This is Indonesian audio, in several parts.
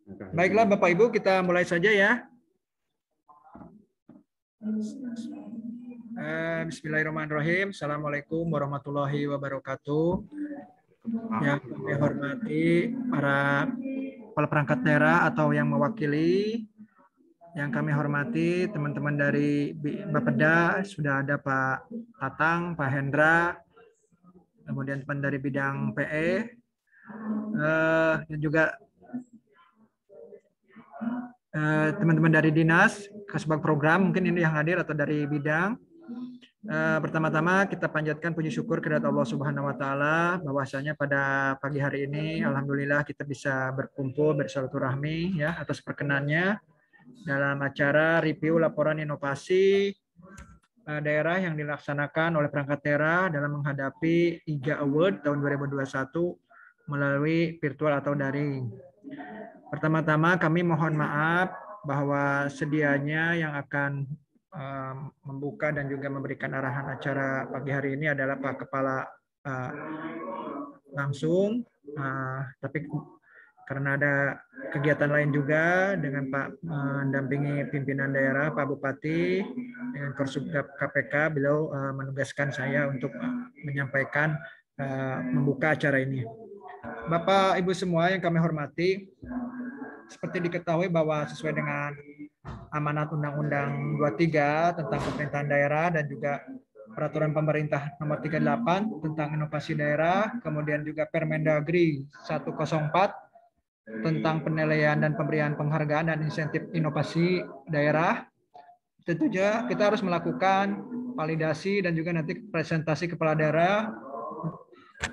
Baiklah Bapak Ibu, kita mulai saja ya. Bismillahirrahmanirrahim. Assalamualaikum warahmatullahi wabarakatuh. Yang kami hormati para kepala perangkat daerah atau yang mewakili, yang kami hormati teman-teman dari Bapeda, sudah ada Pak Tatang, Pak Hendra, kemudian teman dari bidang PE, dan juga teman-teman dari dinas, Kasbag program, mungkin ini yang hadir atau dari bidang. Pertama-tama kita panjatkan puji syukur kepada Allah Subhanahu wa taala bahwasanya pada pagi hari ini alhamdulillah kita bisa berkumpul bersilaturahmi ya atas perkenannya dalam acara review laporan inovasi daerah yang dilaksanakan oleh perangkat daerah dalam menghadapi IGA Award tahun 2021 melalui virtual atau daring. Pertama-tama kami mohon maaf bahwa sedianya yang akan membuka dan juga memberikan arahan acara pagi hari ini adalah Pak Kepala langsung, tapi karena ada kegiatan lain juga dengan Pak mendampingi pimpinan daerah, Pak Bupati, dengan Korsubgab KPK, beliau menugaskan saya untuk menyampaikan membuka acara ini. Bapak Ibu semua yang kami hormati, seperti diketahui bahwa sesuai dengan amanat Undang-Undang 23 tentang pemerintahan daerah dan juga Peraturan Pemerintah Nomor 38 tentang inovasi daerah, kemudian juga Permendagri 104 tentang penilaian dan pemberian penghargaan dan insentif inovasi daerah. Tentunya kita harus melakukan validasi dan juga nanti presentasi kepala daerah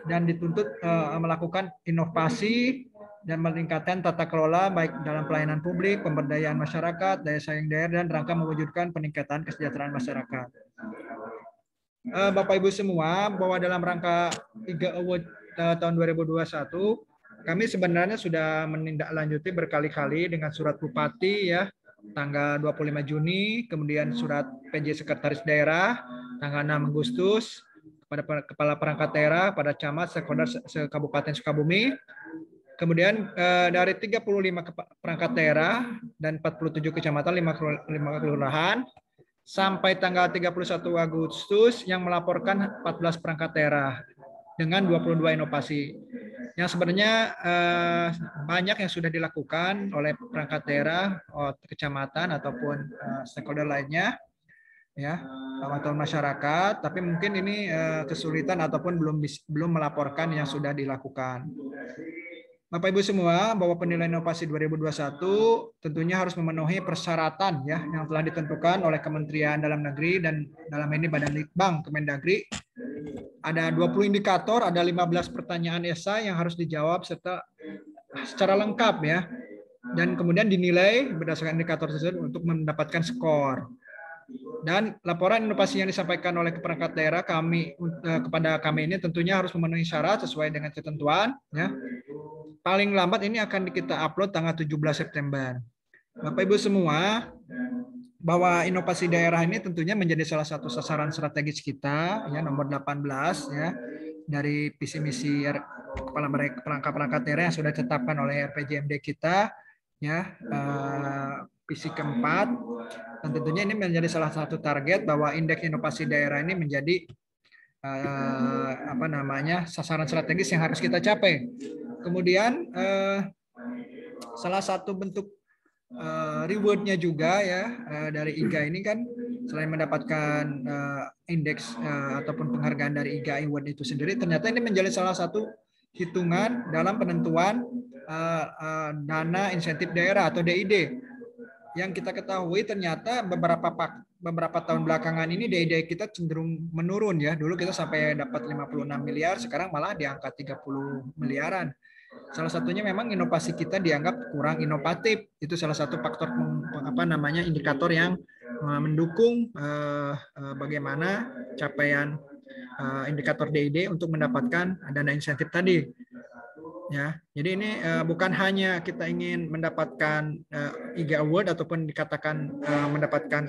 dan dituntut melakukan inovasi dan meningkatkan tata kelola baik dalam pelayanan publik, pemberdayaan masyarakat, daya saing daerah, dan rangka mewujudkan peningkatan kesejahteraan masyarakat. Bapak Ibu semua, bahwa dalam rangka IGA Award tahun 2021, kami sebenarnya sudah menindaklanjuti berkali-kali dengan surat Bupati ya, tanggal 25 Juni, kemudian surat PJ Sekretaris Daerah, tanggal 6 Agustus, kepada Kepala Perangkat Daerah, pada Camat, Sekda, Kabupaten Sukabumi. Kemudian dari 35 perangkat daerah dan 47 kecamatan, 5 kelurahan, sampai tanggal 31 Agustus yang melaporkan 14 perangkat daerah dengan 22 inovasi. Yang sebenarnya banyak yang sudah dilakukan oleh perangkat daerah, kecamatan ataupun stakeholder lainnya, ya, atau masyarakat, tapi mungkin ini kesulitan ataupun belum melaporkan yang sudah dilakukan. Bapak Ibu semua, bahwa penilaian inovasi 2021 tentunya harus memenuhi persyaratan ya yang telah ditentukan oleh Kementerian Dalam Negeri dan dalam ini Badan Litbang Kemendagri. Ada 20 indikator, ada 15 pertanyaan esai yang harus dijawab secara lengkap ya. Dan kemudian dinilai berdasarkan indikator tersebut untuk mendapatkan skor. Dan laporan inovasi yang disampaikan oleh perangkat daerah kepada kami ini tentunya harus memenuhi syarat sesuai dengan ketentuan ya. Paling lambat ini akan kita upload tanggal 17 September. Bapak Ibu semua, bahwa inovasi daerah ini tentunya menjadi salah satu sasaran strategis kita ya, nomor 18 ya, dari visi misi kepala perangkat daerah yang sudah ditetapkan oleh RPJMD kita ya, visi keempat, dan tentunya ini menjadi salah satu target bahwa indeks inovasi daerah ini menjadi sasaran strategis yang harus kita capai. Kemudian salah satu bentuk rewardnya juga ya dari IGA ini kan, selain mendapatkan indeks ataupun penghargaan dari IGA Award itu sendiri, ternyata ini menjadi salah satu hitungan dalam penentuan dana insentif daerah atau DID. Yang kita ketahui ternyata beberapa tahun belakangan ini DID kita cenderung menurun ya. Dulu kita sampai dapat 56 miliar, sekarang malah di angka 30 miliaran. Salah satunya memang inovasi kita dianggap kurang inovatif. Itu salah satu faktor indikator yang mendukung bagaimana capaian indikator DID untuk mendapatkan dana insentif tadi. Ya, jadi ini bukan hanya kita ingin mendapatkan IGA Award ataupun dikatakan mendapatkan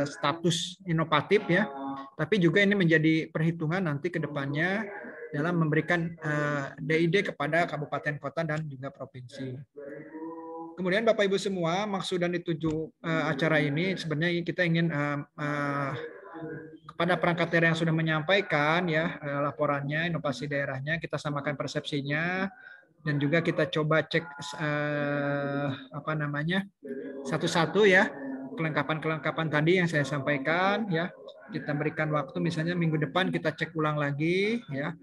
status inovatif ya, tapi juga ini menjadi perhitungan nanti ke depannya dalam memberikan DID kepada kabupaten kota dan juga provinsi. Kemudian Bapak Ibu semua, maksud dan tujuan acara ini sebenarnya kita ingin kepada perangkat daerah yang sudah menyampaikan ya laporannya, inovasi daerahnya, kita samakan persepsinya, dan juga kita coba cek apa namanya satu-satu ya kelengkapan tadi yang saya sampaikan ya. Kita berikan waktu misalnya minggu depan kita cek ulang lagi ya.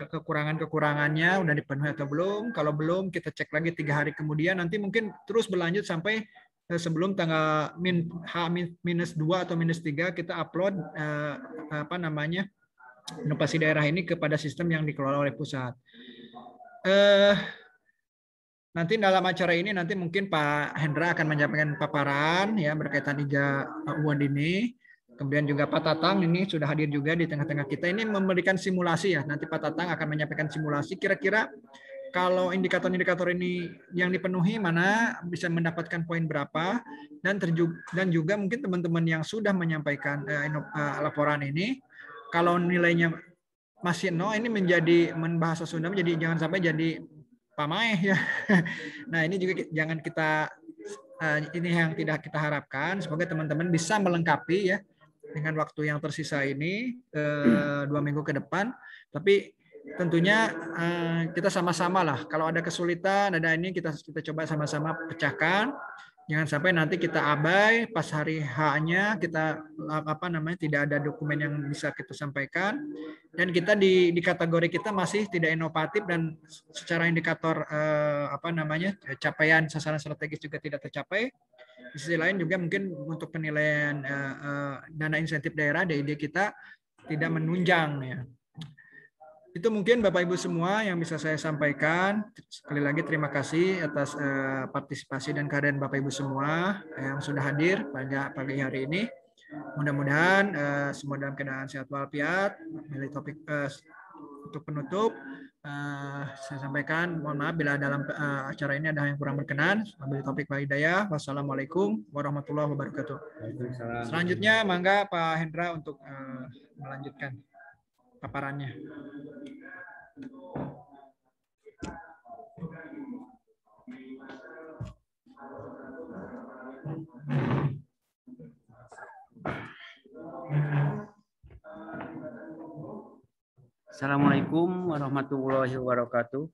Kekurangannya udah dipenuhi atau belum. Kalau belum kita cek lagi 3 hari kemudian, nanti mungkin terus berlanjut sampai sebelum tanggal H-2 atau -3 kita upload apa namanya inovasi daerah ini kepada sistem yang dikelola oleh pusat. Nanti dalam acara ini nanti mungkin Pak Hendra akan menyampaikan paparan ya berkaitan 3 award ini. Kemudian juga Pak Tatang ini sudah hadir juga di tengah-tengah kita. Ini memberikan simulasi ya. Nanti Pak Tatang akan menyampaikan simulasi kira-kira kalau indikator-indikator ini yang dipenuhi mana bisa mendapatkan poin berapa, dan juga mungkin teman-teman yang sudah menyampaikan laporan ini kalau nilainya masih 0, ini menjadi bahasa Sunda menjadi jangan sampai jadi pamaeh ya. Nah, ini juga jangan kita ini yang tidak kita harapkan. Semoga teman-teman bisa melengkapi ya dengan waktu yang tersisa ini 2 minggu ke depan. Tapi tentunya kita sama-sama lah. Kalau ada kesulitan, ada ini kita coba sama-sama pecahkan. Jangan sampai nanti kita abai pas hari H-nya kita apa namanya tidak ada dokumen yang bisa kita sampaikan, dan kita di kategori kita masih tidak inovatif dan secara indikator apa namanya capaian sasaran strategis juga tidak tercapai. Di sisi lain juga mungkin untuk penilaian dana insentif daerah DID kita tidak menunjang ya. Itu mungkin Bapak Ibu semua yang bisa saya sampaikan. Sekali lagi terima kasih atas partisipasi dan kehadiran Bapak Ibu semua yang sudah hadir pada pagi hari ini. Mudah-mudahan semua dalam keadaan sehat walafiat. Milih topik untuk penutup saya sampaikan, mohon maaf bila dalam acara ini ada yang kurang berkenan. Wabillahi taufiq wal hidayah. Wassalamualaikum warahmatullahi wabarakatuh. Selanjutnya mangga Pak Hendra untuk melanjutkan paparannya. Assalamualaikum warahmatullahi wabarakatuh.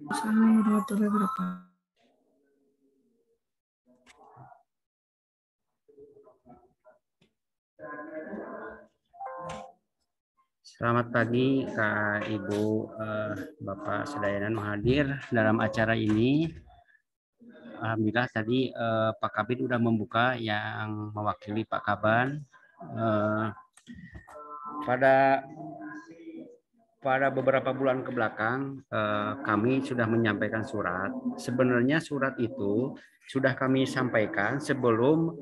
Assalamualaikum warahmatullahi wabarakatuh. Selamat pagi Kak Ibu, Bapak Sedayana hadir dalam acara ini. Alhamdulillah tadi Pak Kabid sudah membuka yang mewakili Pak Kaban. Pada beberapa bulan ke belakang kami sudah menyampaikan surat. Sebenarnya surat itu sudah kami sampaikan sebelum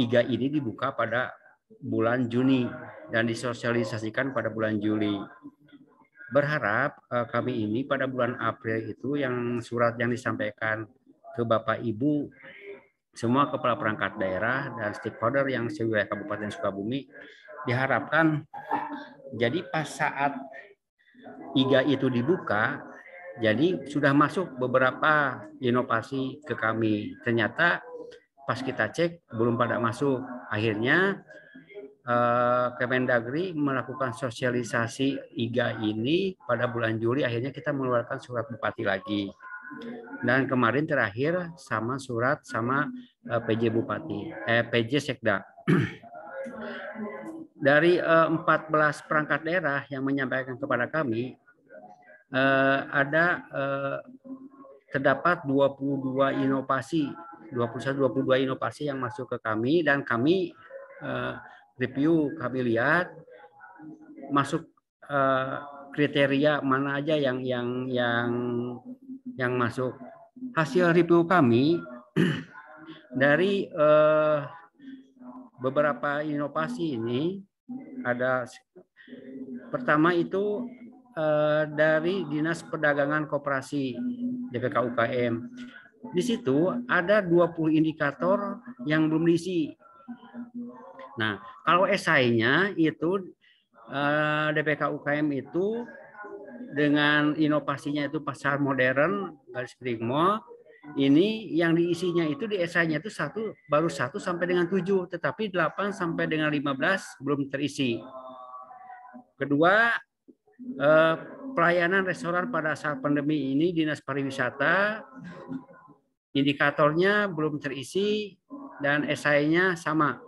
IGA ini dibuka pada bulan Juni dan disosialisasikan pada bulan Juli. Berharap kami ini pada bulan April itu yang surat yang disampaikan ke Bapak Ibu semua kepala perangkat daerah dan stakeholder yang sewilayah Kabupaten Sukabumi, diharapkan jadi pas saat IGA itu dibuka, jadi sudah masuk beberapa inovasi ke kami. Ternyata pas kita cek belum pada masuk. Akhirnya Kemendagri melakukan sosialisasi IGA ini pada bulan Juli. Akhirnya kita mengeluarkan surat bupati lagi. Dan kemarin terakhir sama surat sama PJ Bupati, PJ Sekda. Dari 14 perangkat daerah yang menyampaikan kepada kami, terdapat 22 inovasi, 21-22 inovasi yang masuk ke kami, dan kami review, kami lihat masuk kriteria mana aja yang masuk. Hasil review kami dari beberapa inovasi ini ada pertama itu dari Dinas Perdagangan Koperasi DPK UKM. Di situ ada 20 indikator yang belum diisi. Nah, kalau esainya itu DPK UKM itu dengan inovasinya itu pasar modern garis miring mall. Ini yang diisinya itu di esainya itu baru 1 sampai dengan 7, tetapi 8 sampai dengan 15 belum terisi. Kedua, pelayanan restoran pada saat pandemi ini Dinas Pariwisata indikatornya belum terisi dan esainya sama.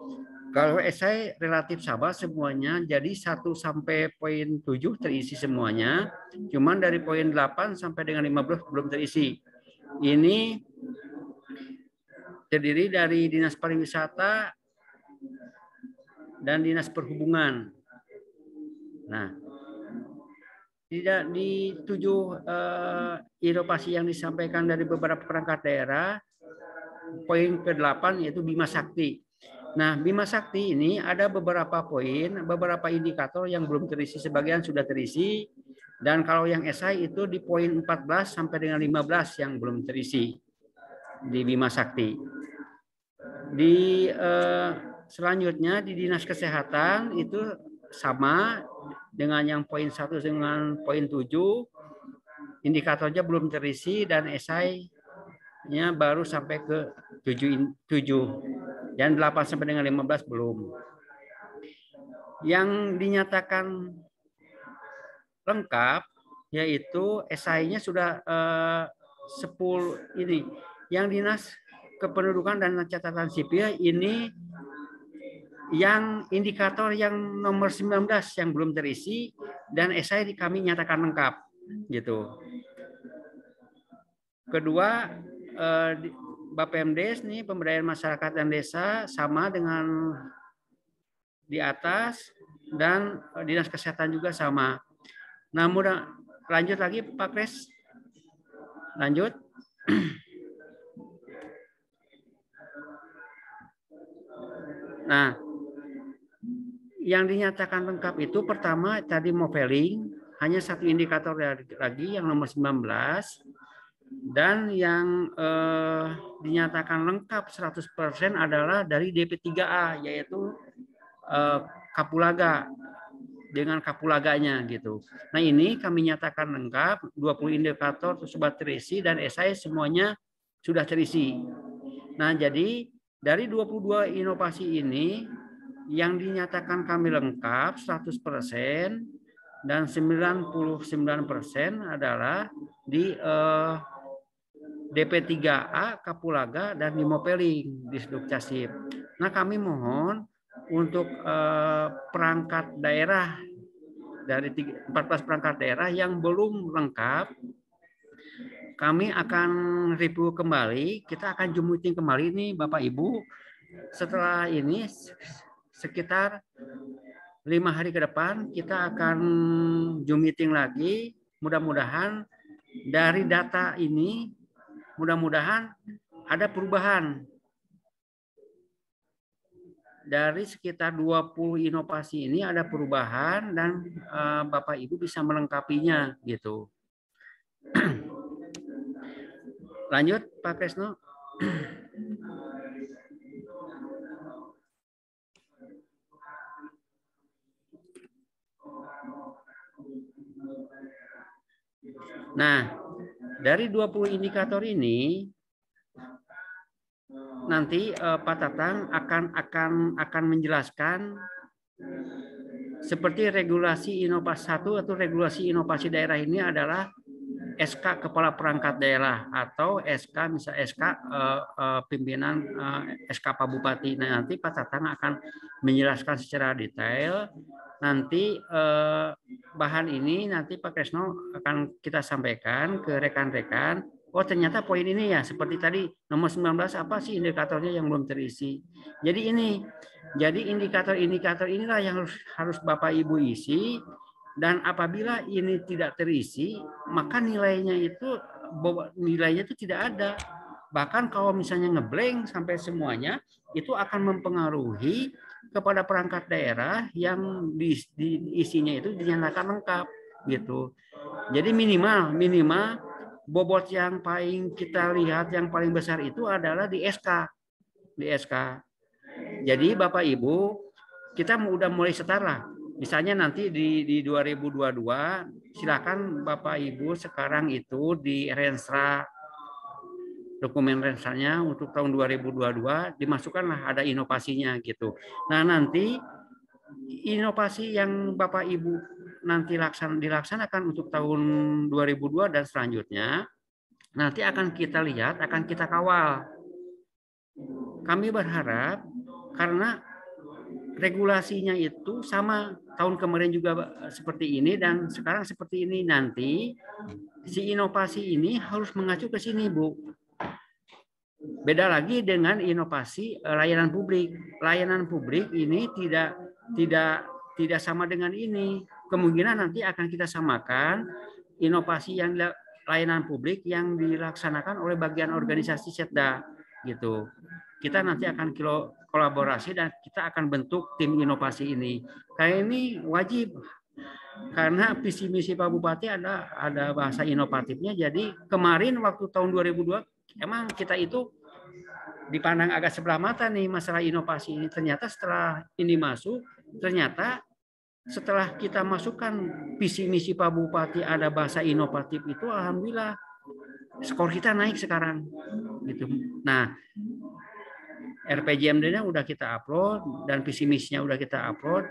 Kalau esai relatif sama semuanya, jadi 1 sampai poin 7 terisi semuanya, cuman dari poin 8 sampai dengan 15 belum terisi. Ini terdiri dari Dinas Pariwisata dan Dinas Perhubungan. Nah, tidak di 7 inovasi yang disampaikan dari beberapa perangkat daerah, poin ke-8 yaitu Bima Sakti. Nah, Bima Sakti ini ada beberapa poin, beberapa indikator yang belum terisi, sebagian sudah terisi. Dan kalau yang esai itu di poin 14 sampai dengan 15 yang belum terisi di Bima Sakti. Di selanjutnya di Dinas Kesehatan itu sama dengan yang poin 1 dengan poin 7, indikatornya belum terisi dan esainya baru sampai ke 7 dan 8 sampai dengan 15 belum. Yang dinyatakan lengkap yaitu esainya sudah 10 ini. Yang Dinas Kependudukan dan Catatan Sipil ini yang indikator yang nomor 19 yang belum terisi dan esai kami nyatakan lengkap gitu. Kedua, Bapemdes nih pemberdayaan masyarakat dan desa sama dengan di atas dan Dinas Kesehatan juga sama. Nah, lanjut lagi Pak Kres. Lanjut. Nah, yang dinyatakan lengkap itu pertama tadi modeling, hanya 1 indikator lagi yang nomor 19, dan yang dinyatakan lengkap 100% adalah dari DP3A yaitu Kapulaga dengan kapulaganya gitu. Nah, ini kami nyatakan lengkap, 20 indikator sudah terisi dan esai semuanya sudah terisi. Nah, jadi dari 22 inovasi ini yang dinyatakan kami lengkap 100% dan 99% adalah di DP3A, Kapulaga, dan di Mopeling di Sdukcapil. Nah, kami mohon untuk perangkat daerah dari 14 perangkat daerah yang belum lengkap, kami akan review kembali, kita akan Zoom meeting kembali nih Bapak Ibu. Setelah ini sekitar 5 hari ke depan kita akan Zoom meeting lagi. Mudah-mudahan dari data ini mudah-mudahan ada perubahan. Dari sekitar 20 inovasi ini ada perubahan dan Bapak Ibu bisa melengkapinya gitu. Lanjut Pak Kresno. Nah, dari 20 indikator ini nanti Pak Tatang akan menjelaskan seperti regulasi inovasi 1 atau regulasi inovasi daerah ini adalah SK Kepala Perangkat Daerah atau SK misal SK pimpinan SK Pak Bupati. Nah, nanti Pak Tatang akan menjelaskan secara detail. Nanti bahan ini nanti Pak Kresno akan kita sampaikan ke rekan-rekan. Oh, ternyata poin ini ya seperti tadi nomor 19 apa sih indikatornya yang belum terisi. Jadi indikator-indikator inilah yang harus Bapak Ibu isi. Dan apabila ini tidak terisi, maka nilainya itu tidak ada. Bahkan kalau misalnya ngeblank sampai semuanya, itu akan mempengaruhi kepada perangkat daerah yang isinya itu dinyatakan lengkap gitu. Jadi minimal bobot yang paling kita lihat yang paling besar itu adalah di SK. Di SK. Jadi Bapak Ibu, kita udah mulai start lah. Misalnya nanti di 2022 silakan Bapak Ibu sekarang itu di renstra dokumen renstranya untuk tahun 2022 dimasukkanlah ada inovasinya gitu. Nah, nanti inovasi yang Bapak Ibu nanti dilaksanakan untuk tahun 2002 dan selanjutnya nanti akan kita lihat, akan kita kawal. Kami berharap karena regulasinya itu sama tahun kemarin juga seperti ini dan sekarang seperti ini, nanti si inovasi ini harus mengacu ke sini, Bu. Beda lagi dengan inovasi layanan publik. Layanan publik ini tidak sama dengan ini. Kemungkinan nanti akan kita samakan inovasi yang layanan publik yang dilaksanakan oleh bagian organisasi Setda gitu. Kita nanti akan kolaborasi dan kita akan bentuk tim inovasi ini. Kayak ini wajib karena visi misi Pak Bupati ada bahasa inovatifnya. Jadi kemarin waktu tahun 2002 emang kita itu dipandang agak sebelah mata nih masalah inovasi ini. Ternyata setelah ini masuk, ternyata setelah kita masukkan visi misi Pak Bupati ada bahasa inovatif itu, alhamdulillah skor kita naik sekarang gitu. Nah, RPJMD-nya udah kita upload dan visi misinya udah kita upload.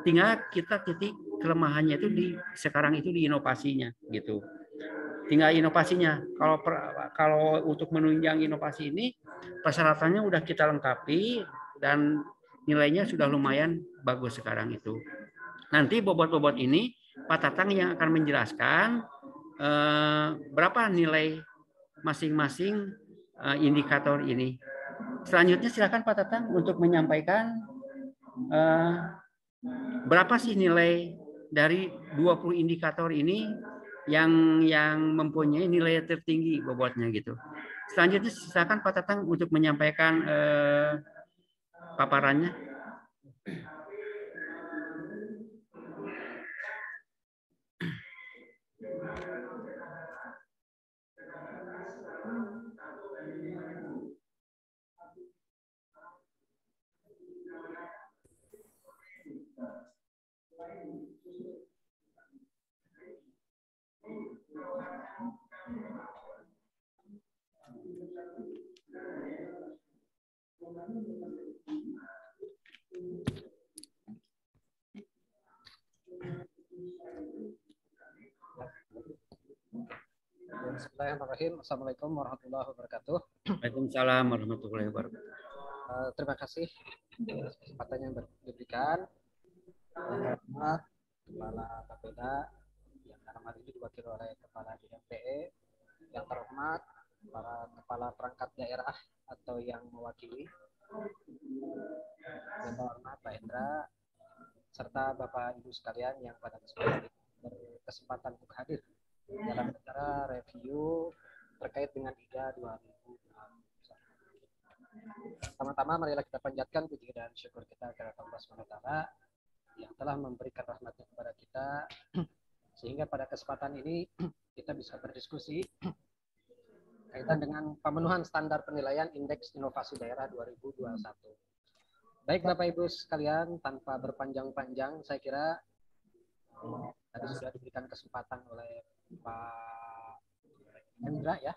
Tinggal kita titik kelemahannya itu sekarang itu di inovasinya gitu. Tinggal inovasinya. Kalau untuk menunjang inovasi ini persyaratannya udah kita lengkapi dan nilainya sudah lumayan bagus sekarang itu. Nanti bobot-bobot ini Pak Tatang yang akan menjelaskan berapa nilai masing-masing indikator ini. Selanjutnya silakan Pak Tatang untuk menyampaikan berapa sih nilai dari 20 indikator ini yang mempunyai nilai tertinggi bobotnya gitu. Selanjutnya silakan Pak Tatang untuk menyampaikan paparannya. Bismillahirrahmanirrahim. Assalamualaikum warahmatullahi wabarakatuh. Waalaikumsalam warahmatullahi wabarakatuh. Terima kasih atas kesempatan yang diberikan. Yang hormat Kepala Bapeda yang dalam hal ini diwakili oleh Kepala Bidang PE, yang terhormat para kepala perangkat daerah atau yang mewakili, yang terhormat Pak Hendra, serta Bapak Ibu sekalian yang pada kesempatan ini berkesempatan untuk hadir dalam acara review terkait dengan IGA 2021. Pertama-tama marilah kita panjatkan puji dan syukur kita kepada Allah SWT yang telah memberikan rahmatnya kepada kita sehingga pada kesempatan ini kita bisa berdiskusi kaitan dengan pemenuhan standar penilaian Indeks Inovasi Daerah 2021. Baik Bapak Ibu sekalian, tanpa berpanjang-panjang, saya kira tadi sudah diberikan kesempatan oleh Pak Hendra ya.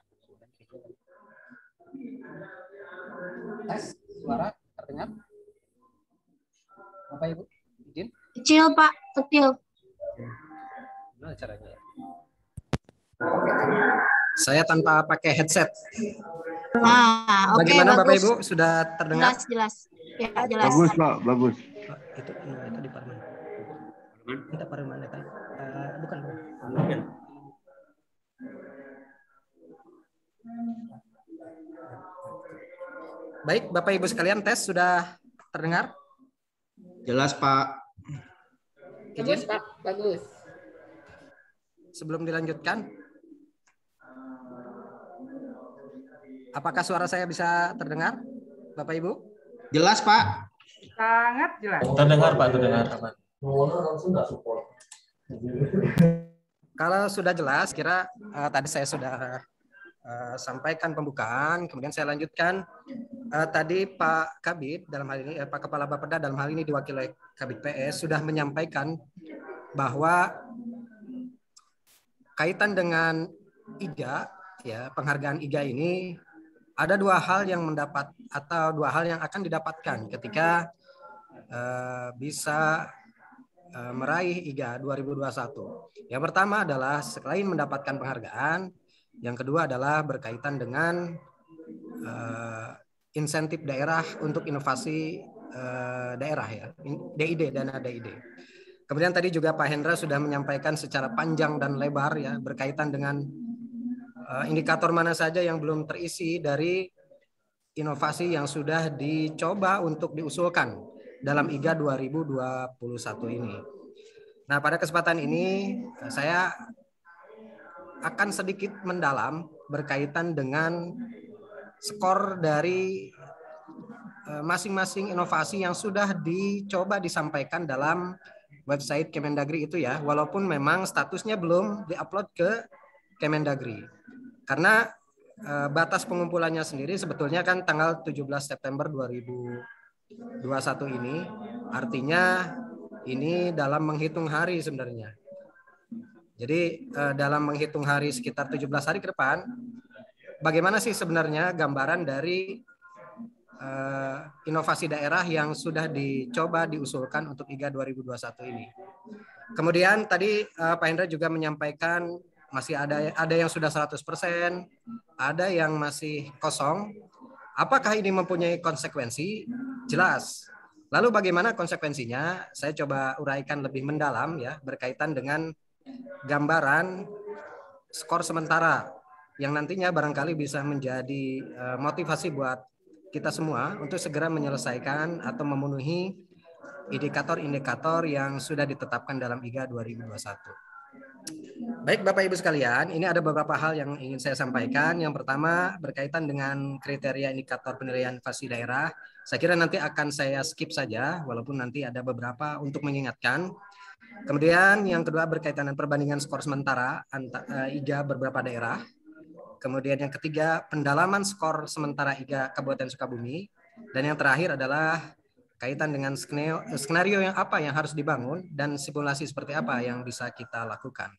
Tes suara terdengar? Bapak Ibu, izin? Kecil, Pak. Kecil. Gimana caranya? Saya tanpa pakai headset. Nah, oke, Bagaimana Bapak bagus. Ibu, sudah terdengar? Jelas. Ya, jelas. Bagus Pak, bagus. Itu di Parman. Kita Parman kan? Bukan. Baik, Bapak Ibu sekalian, tes sudah terdengar? Jelas Pak. Izin? Pak, bagus. Sebelum dilanjutkan, apakah suara saya bisa terdengar, Bapak Ibu? Jelas Pak. Sangat jelas. Terdengar Pak, terdengar. Kalau sudah jelas, tadi saya sudah sampaikan pembukaan, kemudian saya lanjutkan tadi Pak Kabid dalam hal ini, Pak Kepala Bapeda dalam hal ini diwakili oleh Kabid PS sudah menyampaikan bahwa kaitan dengan IGA, ya penghargaan IGA ini ada dua hal yang mendapat atau dua hal yang akan didapatkan ketika bisa meraih IGA 2021. Yang pertama adalah selain mendapatkan penghargaan, yang kedua adalah berkaitan dengan insentif daerah untuk inovasi daerah ya, DID, dana DID. Kemudian tadi juga Pak Hendra sudah menyampaikan secara panjang dan lebar ya berkaitan dengan indikator mana saja yang belum terisi dari inovasi yang sudah dicoba untuk diusulkan dalam IGA 2021 ini. Nah, pada kesempatan ini saya akan sedikit mendalam berkaitan dengan skor dari masing-masing inovasi yang sudah dicoba disampaikan dalam website Kemendagri itu ya, walaupun memang statusnya belum diupload ke Kemendagri. Karena batas pengumpulannya sendiri sebetulnya kan tanggal 17 September 2021 ini, artinya ini dalam menghitung hari sebenarnya. Jadi dalam menghitung hari sekitar 17 hari ke depan, bagaimana sih sebenarnya gambaran dari inovasi daerah yang sudah dicoba diusulkan untuk IGA 2021 ini. Kemudian tadi Pak Hendra juga menyampaikan masih ada yang sudah 100%, ada yang masih kosong. Apakah ini mempunyai konsekuensi? Jelas. Lalu bagaimana konsekuensinya? Saya coba uraikan lebih mendalam ya berkaitan dengan gambaran skor sementara yang nantinya barangkali bisa menjadi motivasi buat kita semua untuk segera menyelesaikan atau memenuhi indikator-indikator yang sudah ditetapkan dalam IGA 2021. Baik Bapak Ibu sekalian, ini ada beberapa hal yang ingin saya sampaikan. Yang pertama berkaitan dengan kriteria indikator penilaian inovasi daerah. Saya kira nanti akan saya skip saja, walaupun nanti ada beberapa untuk mengingatkan. Kemudian yang kedua berkaitan dengan perbandingan skor sementara IGA beberapa daerah. Kemudian yang ketiga, pendalaman skor sementara IGA Kabupaten Sukabumi. Dan yang terakhir adalah kaitan dengan skenario yang apa yang harus dibangun dan simulasi seperti apa yang bisa kita lakukan.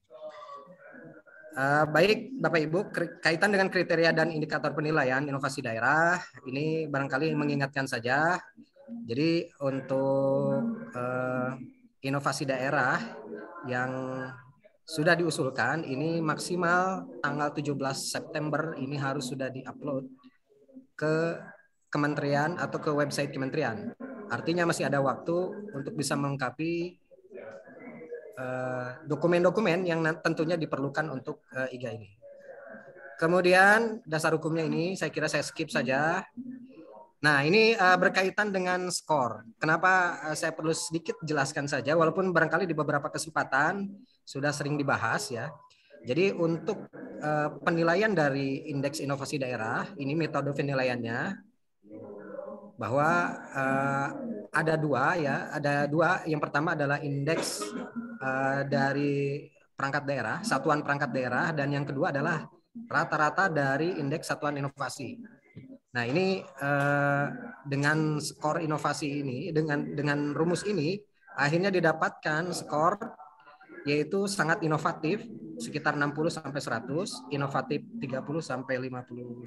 Baik Bapak Ibu, kaitan dengan kriteria dan indikator penilaian inovasi daerah, ini barangkali mengingatkan saja. Jadi untuk inovasi daerah yang sudah diusulkan ini maksimal tanggal 17 September ini harus sudah diupload ke kementerian atau ke website kementerian. Artinya masih ada waktu untuk bisa melengkapi dokumen-dokumen yang tentunya diperlukan untuk IGA ini. Kemudian dasar hukumnya ini saya kira saya skip saja. Nah ini berkaitan dengan skor. Kenapa saya perlu sedikit jelaskan saja walaupun barangkali di beberapa kesempatan sudah sering dibahas ya. Jadi untuk penilaian dari indeks inovasi daerah, ini metode penilaiannya bahwa ada dua ya, ada dua. Yang pertama adalah indeks dari perangkat daerah, satuan perangkat daerah, dan yang kedua adalah rata-rata dari indeks satuan inovasi. Nah ini dengan skor inovasi ini, dengan rumus ini, akhirnya didapatkan skor yaitu sangat inovatif sekitar 60 sampai 100, inovatif 30 sampai 59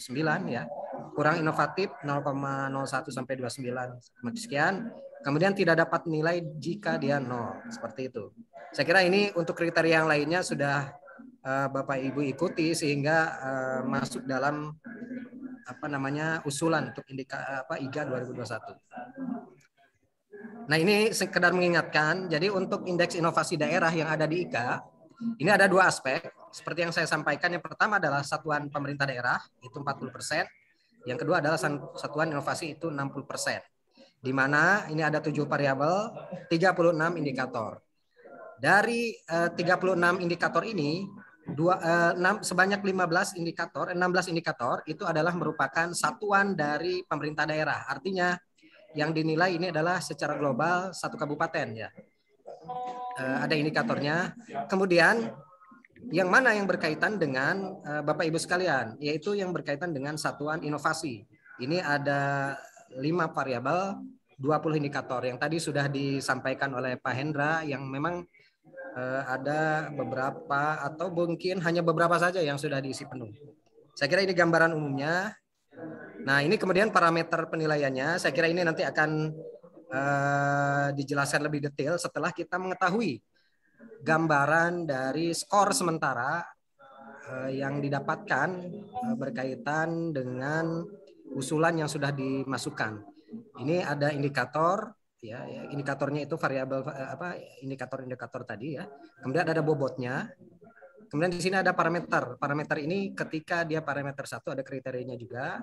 ya. Kurang inovatif 0,01 sampai 29 sekian. Kemudian tidak dapat nilai jika dia 0, seperti itu. Saya kira ini untuk kriteria yang lainnya sudah Bapak Ibu ikuti sehingga masuk dalam usulan untuk IGA 2021. Nah ini sekedar mengingatkan, jadi untuk indeks inovasi daerah yang ada di IGA, ini ada dua aspek, seperti yang saya sampaikan. Yang pertama adalah satuan pemerintah daerah, itu 40%. Yang kedua adalah satuan inovasi, itu 60%. Di mana ini ada 7 variabel, 36 indikator. Dari 36 indikator ini, sebanyak 16 indikator itu adalah merupakan satuan dari pemerintah daerah. Artinya yang dinilai ini adalah secara global satu kabupaten ya. Ada indikatornya. Kemudian yang mana yang berkaitan dengan Bapak Ibu sekalian, yaitu yang berkaitan dengan satuan inovasi. ini ada 5 variabel, 20 indikator yang tadi sudah disampaikan oleh Pak Hendra, yang memang ada beberapa atau mungkin hanya beberapa saja yang sudah diisi penuh. Saya kira ini gambaran umumnya. Nah, ini kemudian parameter penilaiannya. Saya kira ini nanti akan dijelaskan lebih detail setelah kita mengetahui gambaran dari skor sementara yang didapatkan berkaitan dengan usulan yang sudah dimasukkan. Ini ada indikator, ya indikatornya itu variabel indikator-indikator tadi ya. Kemudian ada bobotnya. Kemudian di sini ada parameter. Parameter ini ketika dia parameter 1 ada kriterianya juga.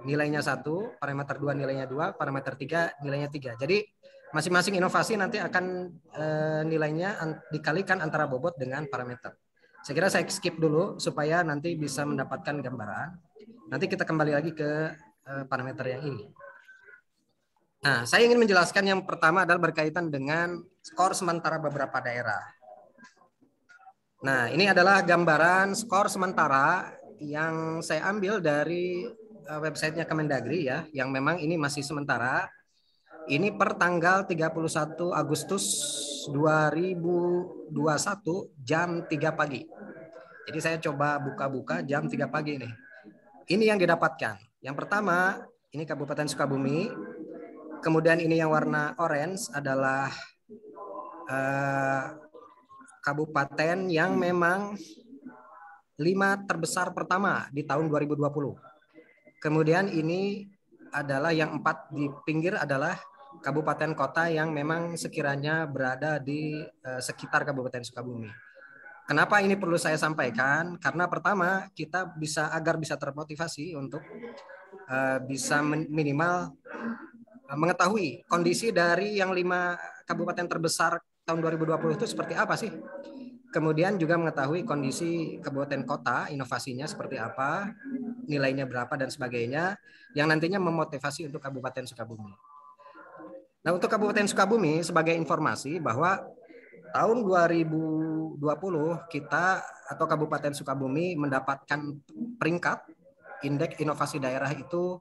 Nilainya 1, parameter 2 nilainya 2, parameter 3 nilainya 3. Jadi masing-masing inovasi nanti akan nilainya dikalikan antara bobot dengan parameter. Saya kira saya skip dulu supaya nanti bisa mendapatkan gambaran. Nanti kita kembali lagi ke parameter yang ini. Nah, saya ingin menjelaskan yang pertama adalah berkaitan dengan skor sementara beberapa daerah. Nah, ini adalah gambaran skor sementara yang saya ambil dari websitenya Kemendagri ya, yang memang ini masih sementara. Ini per tanggal 31 Agustus 2021 jam 3 pagi. Jadi saya coba buka-buka jam 3 pagi nih. Ini yang didapatkan. Yang pertama, ini Kabupaten Sukabumi. Kemudian ini yang warna orange adalah kabupaten yang memang 5 terbesar pertama di tahun 2020. Kemudian ini adalah yang 4 di pinggir adalah kabupaten kota yang memang sekiranya berada di sekitar Kabupaten Sukabumi. Kenapa ini perlu saya sampaikan? Karena pertama kita agar bisa termotivasi untuk bisa minimal mengetahui kondisi dari yang 5 kabupaten terbesar tahun 2020 itu seperti apa sih? Kemudian juga mengetahui kondisi kabupaten kota, inovasinya seperti apa, nilainya berapa dan sebagainya, yang nantinya memotivasi untuk Kabupaten Sukabumi. Nah, untuk Kabupaten Sukabumi sebagai informasi bahwa tahun 2020 kita atau Kabupaten Sukabumi mendapatkan peringkat indeks inovasi daerah itu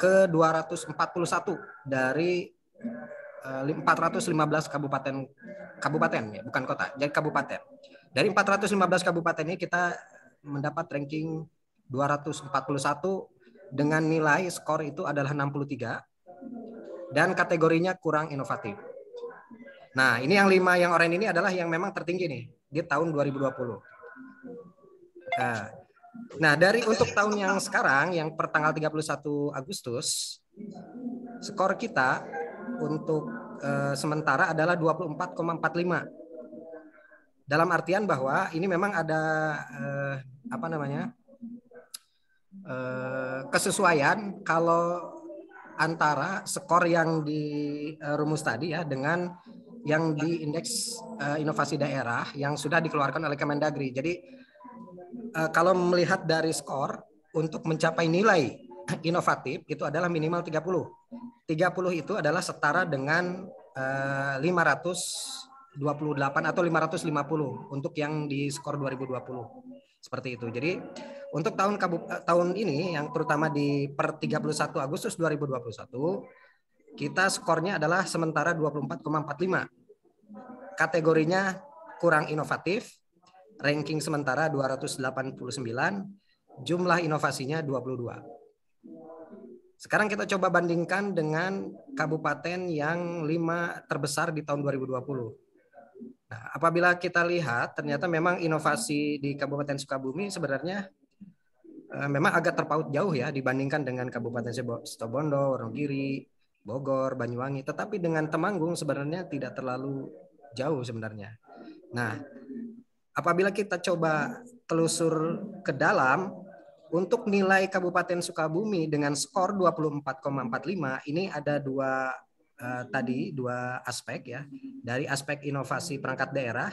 ke 241 dari 415 kabupaten ya, bukan kota, jadi kabupaten. Dari 415 kabupaten ini kita mendapat ranking 241 dengan nilai skor itu adalah 63 dan kategorinya kurang inovatif. Nah, ini yang 5 yang oranye ini adalah yang memang tertinggi nih di tahun 2020. Nah, dari untuk tahun yang sekarang yang per tanggal 31 Agustus skor kita untuk sementara adalah 24,45. Dalam artian bahwa ini memang ada kesesuaian kalau antara skor yang di rumus tadi ya dengan yang di indeks inovasi daerah yang sudah dikeluarkan oleh Kemendagri. Jadi kalau melihat dari skor untuk mencapai nilai inovatif itu adalah minimal 30. 30 itu adalah setara dengan 528 atau 550 untuk yang di skor 2020. Seperti itu. Jadi untuk tahun ini yang terutama di per 31 Agustus 2021 kita skornya adalah sementara 24,45. Kategorinya kurang inovatif, ranking sementara 289, jumlah inovasinya 22. Sekarang kita coba bandingkan dengan kabupaten yang 5 terbesar di tahun 2020. Nah, apabila kita lihat ternyata memang inovasi di Kabupaten Sukabumi sebenarnya memang agak terpaut jauh ya dibandingkan dengan Kabupaten Situbondo, Wonogiri, Bogor, Banyuwangi. Tetapi dengan Temanggung sebenarnya tidak terlalu jauh sebenarnya. Nah, apabila kita coba telusur ke dalam, untuk nilai Kabupaten Sukabumi dengan skor 24,45 ini ada dua aspek ya. Dari aspek inovasi perangkat daerah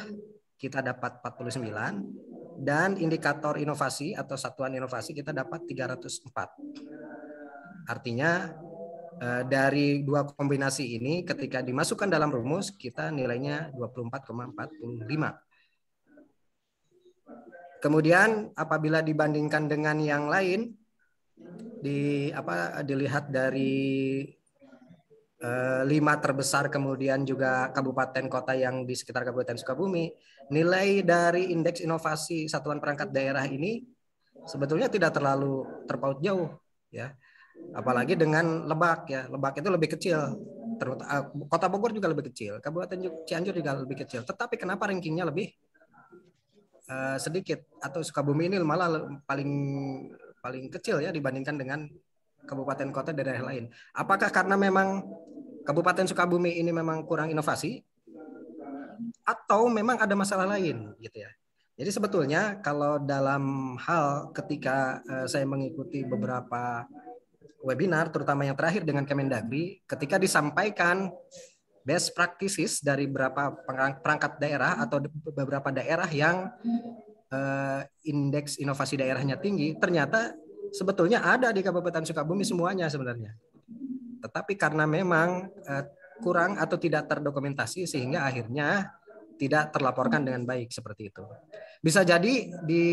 kita dapat 49 dan indikator inovasi atau satuan inovasi kita dapat 304. Artinya dari dua kombinasi ini ketika dimasukkan dalam rumus kita nilainya 24,45. Kemudian apabila dibandingkan dengan yang lain, dilihat dari 5 terbesar, kemudian juga kabupaten kota yang di sekitar Kabupaten Sukabumi, nilai dari indeks inovasi satuan perangkat daerah ini sebetulnya tidak terlalu terpaut jauh, ya. Apalagi dengan Lebak, ya. Lebak itu lebih kecil. Kota Bogor juga lebih kecil, Kabupaten Cianjur juga lebih kecil. Tetapi kenapa rankingnya lebih sedikit, atau Sukabumi ini malah paling kecil ya dibandingkan dengan kabupaten kota daerah lain? Apakah karena memang Kabupaten Sukabumi ini memang kurang inovasi, atau memang ada masalah lain gitu ya? Jadi sebetulnya kalau dalam hal ketika saya mengikuti beberapa webinar, terutama yang terakhir dengan Kemendagri, ketika disampaikan best practices dari beberapa perangkat daerah atau beberapa daerah yang indeks inovasi daerahnya tinggi, ternyata sebetulnya ada di Kabupaten Sukabumi semuanya sebenarnya. Tetapi karena memang kurang atau tidak terdokumentasi sehingga akhirnya tidak terlaporkan dengan baik seperti itu. Bisa jadi di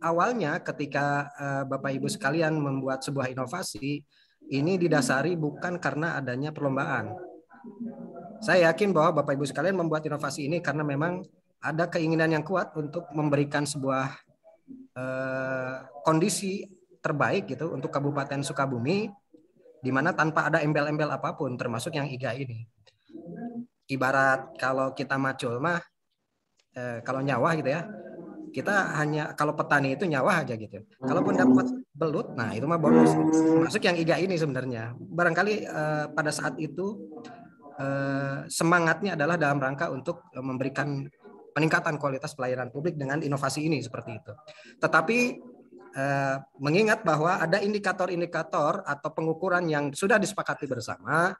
awalnya ketika Bapak Ibu sekalian membuat sebuah inovasi, ini didasari bukan karena adanya perlombaan. Saya yakin bahwa Bapak Ibu sekalian membuat inovasi ini karena memang ada keinginan yang kuat untuk memberikan sebuah kondisi terbaik gitu untuk Kabupaten Sukabumi, di mana tanpa ada embel-embel apapun, termasuk yang IGA ini. Ibarat kalau kita macul mah, kalau nyawah gitu ya, kita hanya, kalau petani itu nyawah aja gitu. Kalaupun dapat belut, nah itu mah bonus. Termasuk yang IGA ini sebenarnya. Barangkali pada saat itu semangatnya adalah dalam rangka untuk memberikan peningkatan kualitas pelayanan publik dengan inovasi ini seperti itu. Tetapi mengingat bahwa ada indikator-indikator atau pengukuran yang sudah disepakati bersama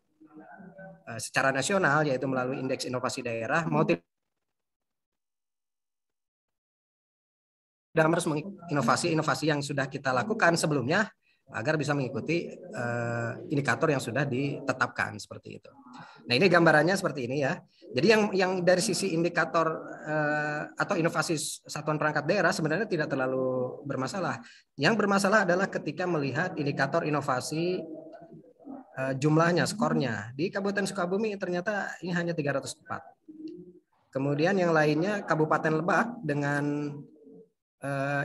secara nasional, yaitu melalui indeks inovasi daerah, mau tidak harus mengikuti inovasi-inovasi yang sudah kita lakukan sebelumnya agar bisa mengikuti indikator yang sudah ditetapkan seperti itu. Nah, ini gambarannya seperti ini ya. Jadi yang dari sisi indikator atau inovasi satuan perangkat daerah sebenarnya tidak terlalu bermasalah. Yang bermasalah adalah ketika melihat indikator inovasi jumlahnya, skornya. Di Kabupaten Sukabumi ternyata ini hanya 304. Kemudian yang lainnya Kabupaten Lebak dengan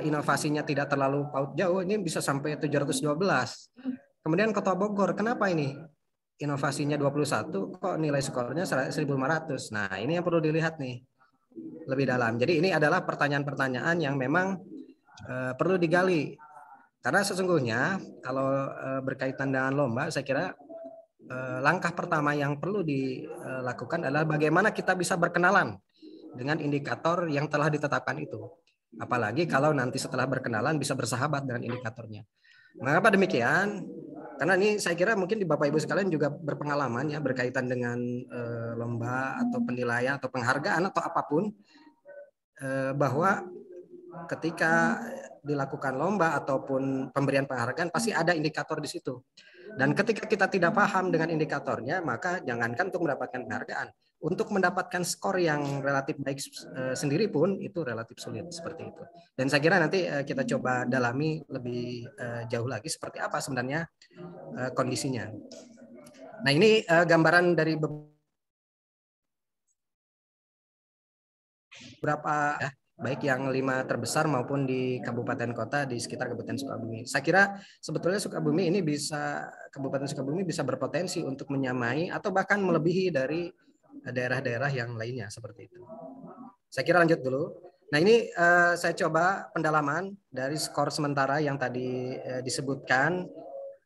inovasinya tidak terlalu paut jauh, ini bisa sampai 712. Kemudian Kota Bogor, kenapa ini? Inovasinya 21, kok nilai skornya 1.500. Nah, ini yang perlu dilihat nih lebih dalam. Jadi ini adalah pertanyaan-pertanyaan yang memang perlu digali. Karena sesungguhnya kalau berkaitan dengan lomba, saya kira langkah pertama yang perlu dilakukan adalah bagaimana kita bisa berkenalan dengan indikator yang telah ditetapkan itu. Apalagi kalau nanti setelah berkenalan bisa bersahabat dengan indikatornya. Mengapa demikian? Karena ini saya kira mungkin di Bapak Ibu sekalian juga berpengalaman ya berkaitan dengan lomba atau penilaian atau penghargaan atau apapun, bahwa ketika dilakukan lomba ataupun pemberian penghargaan pasti ada indikator di situ. Dan ketika kita tidak paham dengan indikatornya, maka jangankan untuk mendapatkan penghargaan, untuk mendapatkan skor yang relatif baik sendiri pun itu relatif sulit seperti itu. Dan saya kira nanti kita coba dalami lebih jauh lagi seperti apa sebenarnya kondisinya. Nah, ini gambaran dari beberapa ya, baik yang 5 terbesar maupun di kabupaten kota di sekitar Kabupaten Sukabumi. Saya kira sebetulnya Sukabumi ini Kabupaten Sukabumi bisa berpotensi untuk menyamai atau bahkan melebihi dari daerah-daerah yang lainnya seperti itu. Saya kira lanjut dulu. Nah, ini saya coba pendalaman dari skor sementara yang tadi disebutkan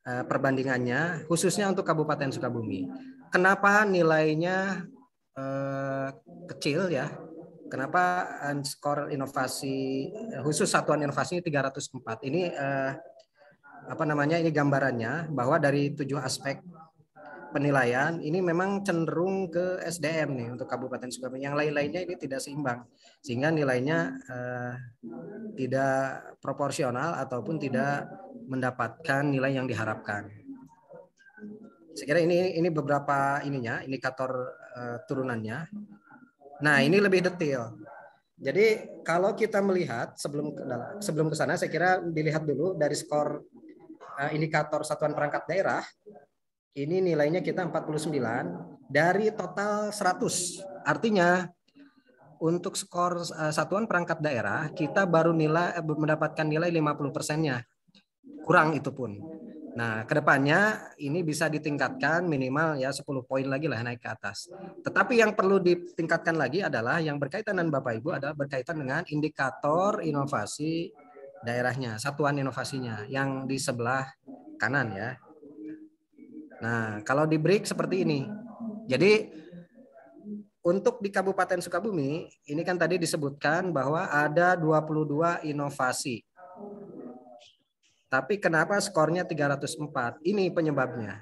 perbandingannya khususnya untuk Kabupaten Sukabumi. Kenapa nilainya kecil ya? Kenapa skor inovasi khusus satuan inovasi 304? Ini ini gambarannya bahwa dari 7 aspek penilaian ini memang cenderung ke SDM nih untuk Kabupaten Sukabumi. Yang lain-lainnya ini tidak seimbang sehingga nilainya tidak proporsional ataupun tidak mendapatkan nilai yang diharapkan. Saya kira ini beberapa indikator turunannya. Nah, ini lebih detail. Jadi kalau kita melihat sebelum ke sana, saya kira dilihat dulu dari skor indikator satuan perangkat daerah, ini nilainya kita 49 dari total 100. Artinya untuk skor satuan perangkat daerah kita baru mendapatkan nilai 50%-nya. Kurang itu pun. Nah, kedepannya ini bisa ditingkatkan minimal ya 10 poin lagi lah naik ke atas. Tetapi yang perlu ditingkatkan lagi adalah yang berkaitan dengan Bapak Ibu adalah berkaitan dengan indikator inovasi daerahnya, satuan inovasinya yang di sebelah kanan ya. Nah, kalau di break seperti ini. Jadi untuk di Kabupaten Sukabumi, ini kan tadi disebutkan bahwa ada 22 inovasi. Tapi kenapa skornya 304? Ini penyebabnya.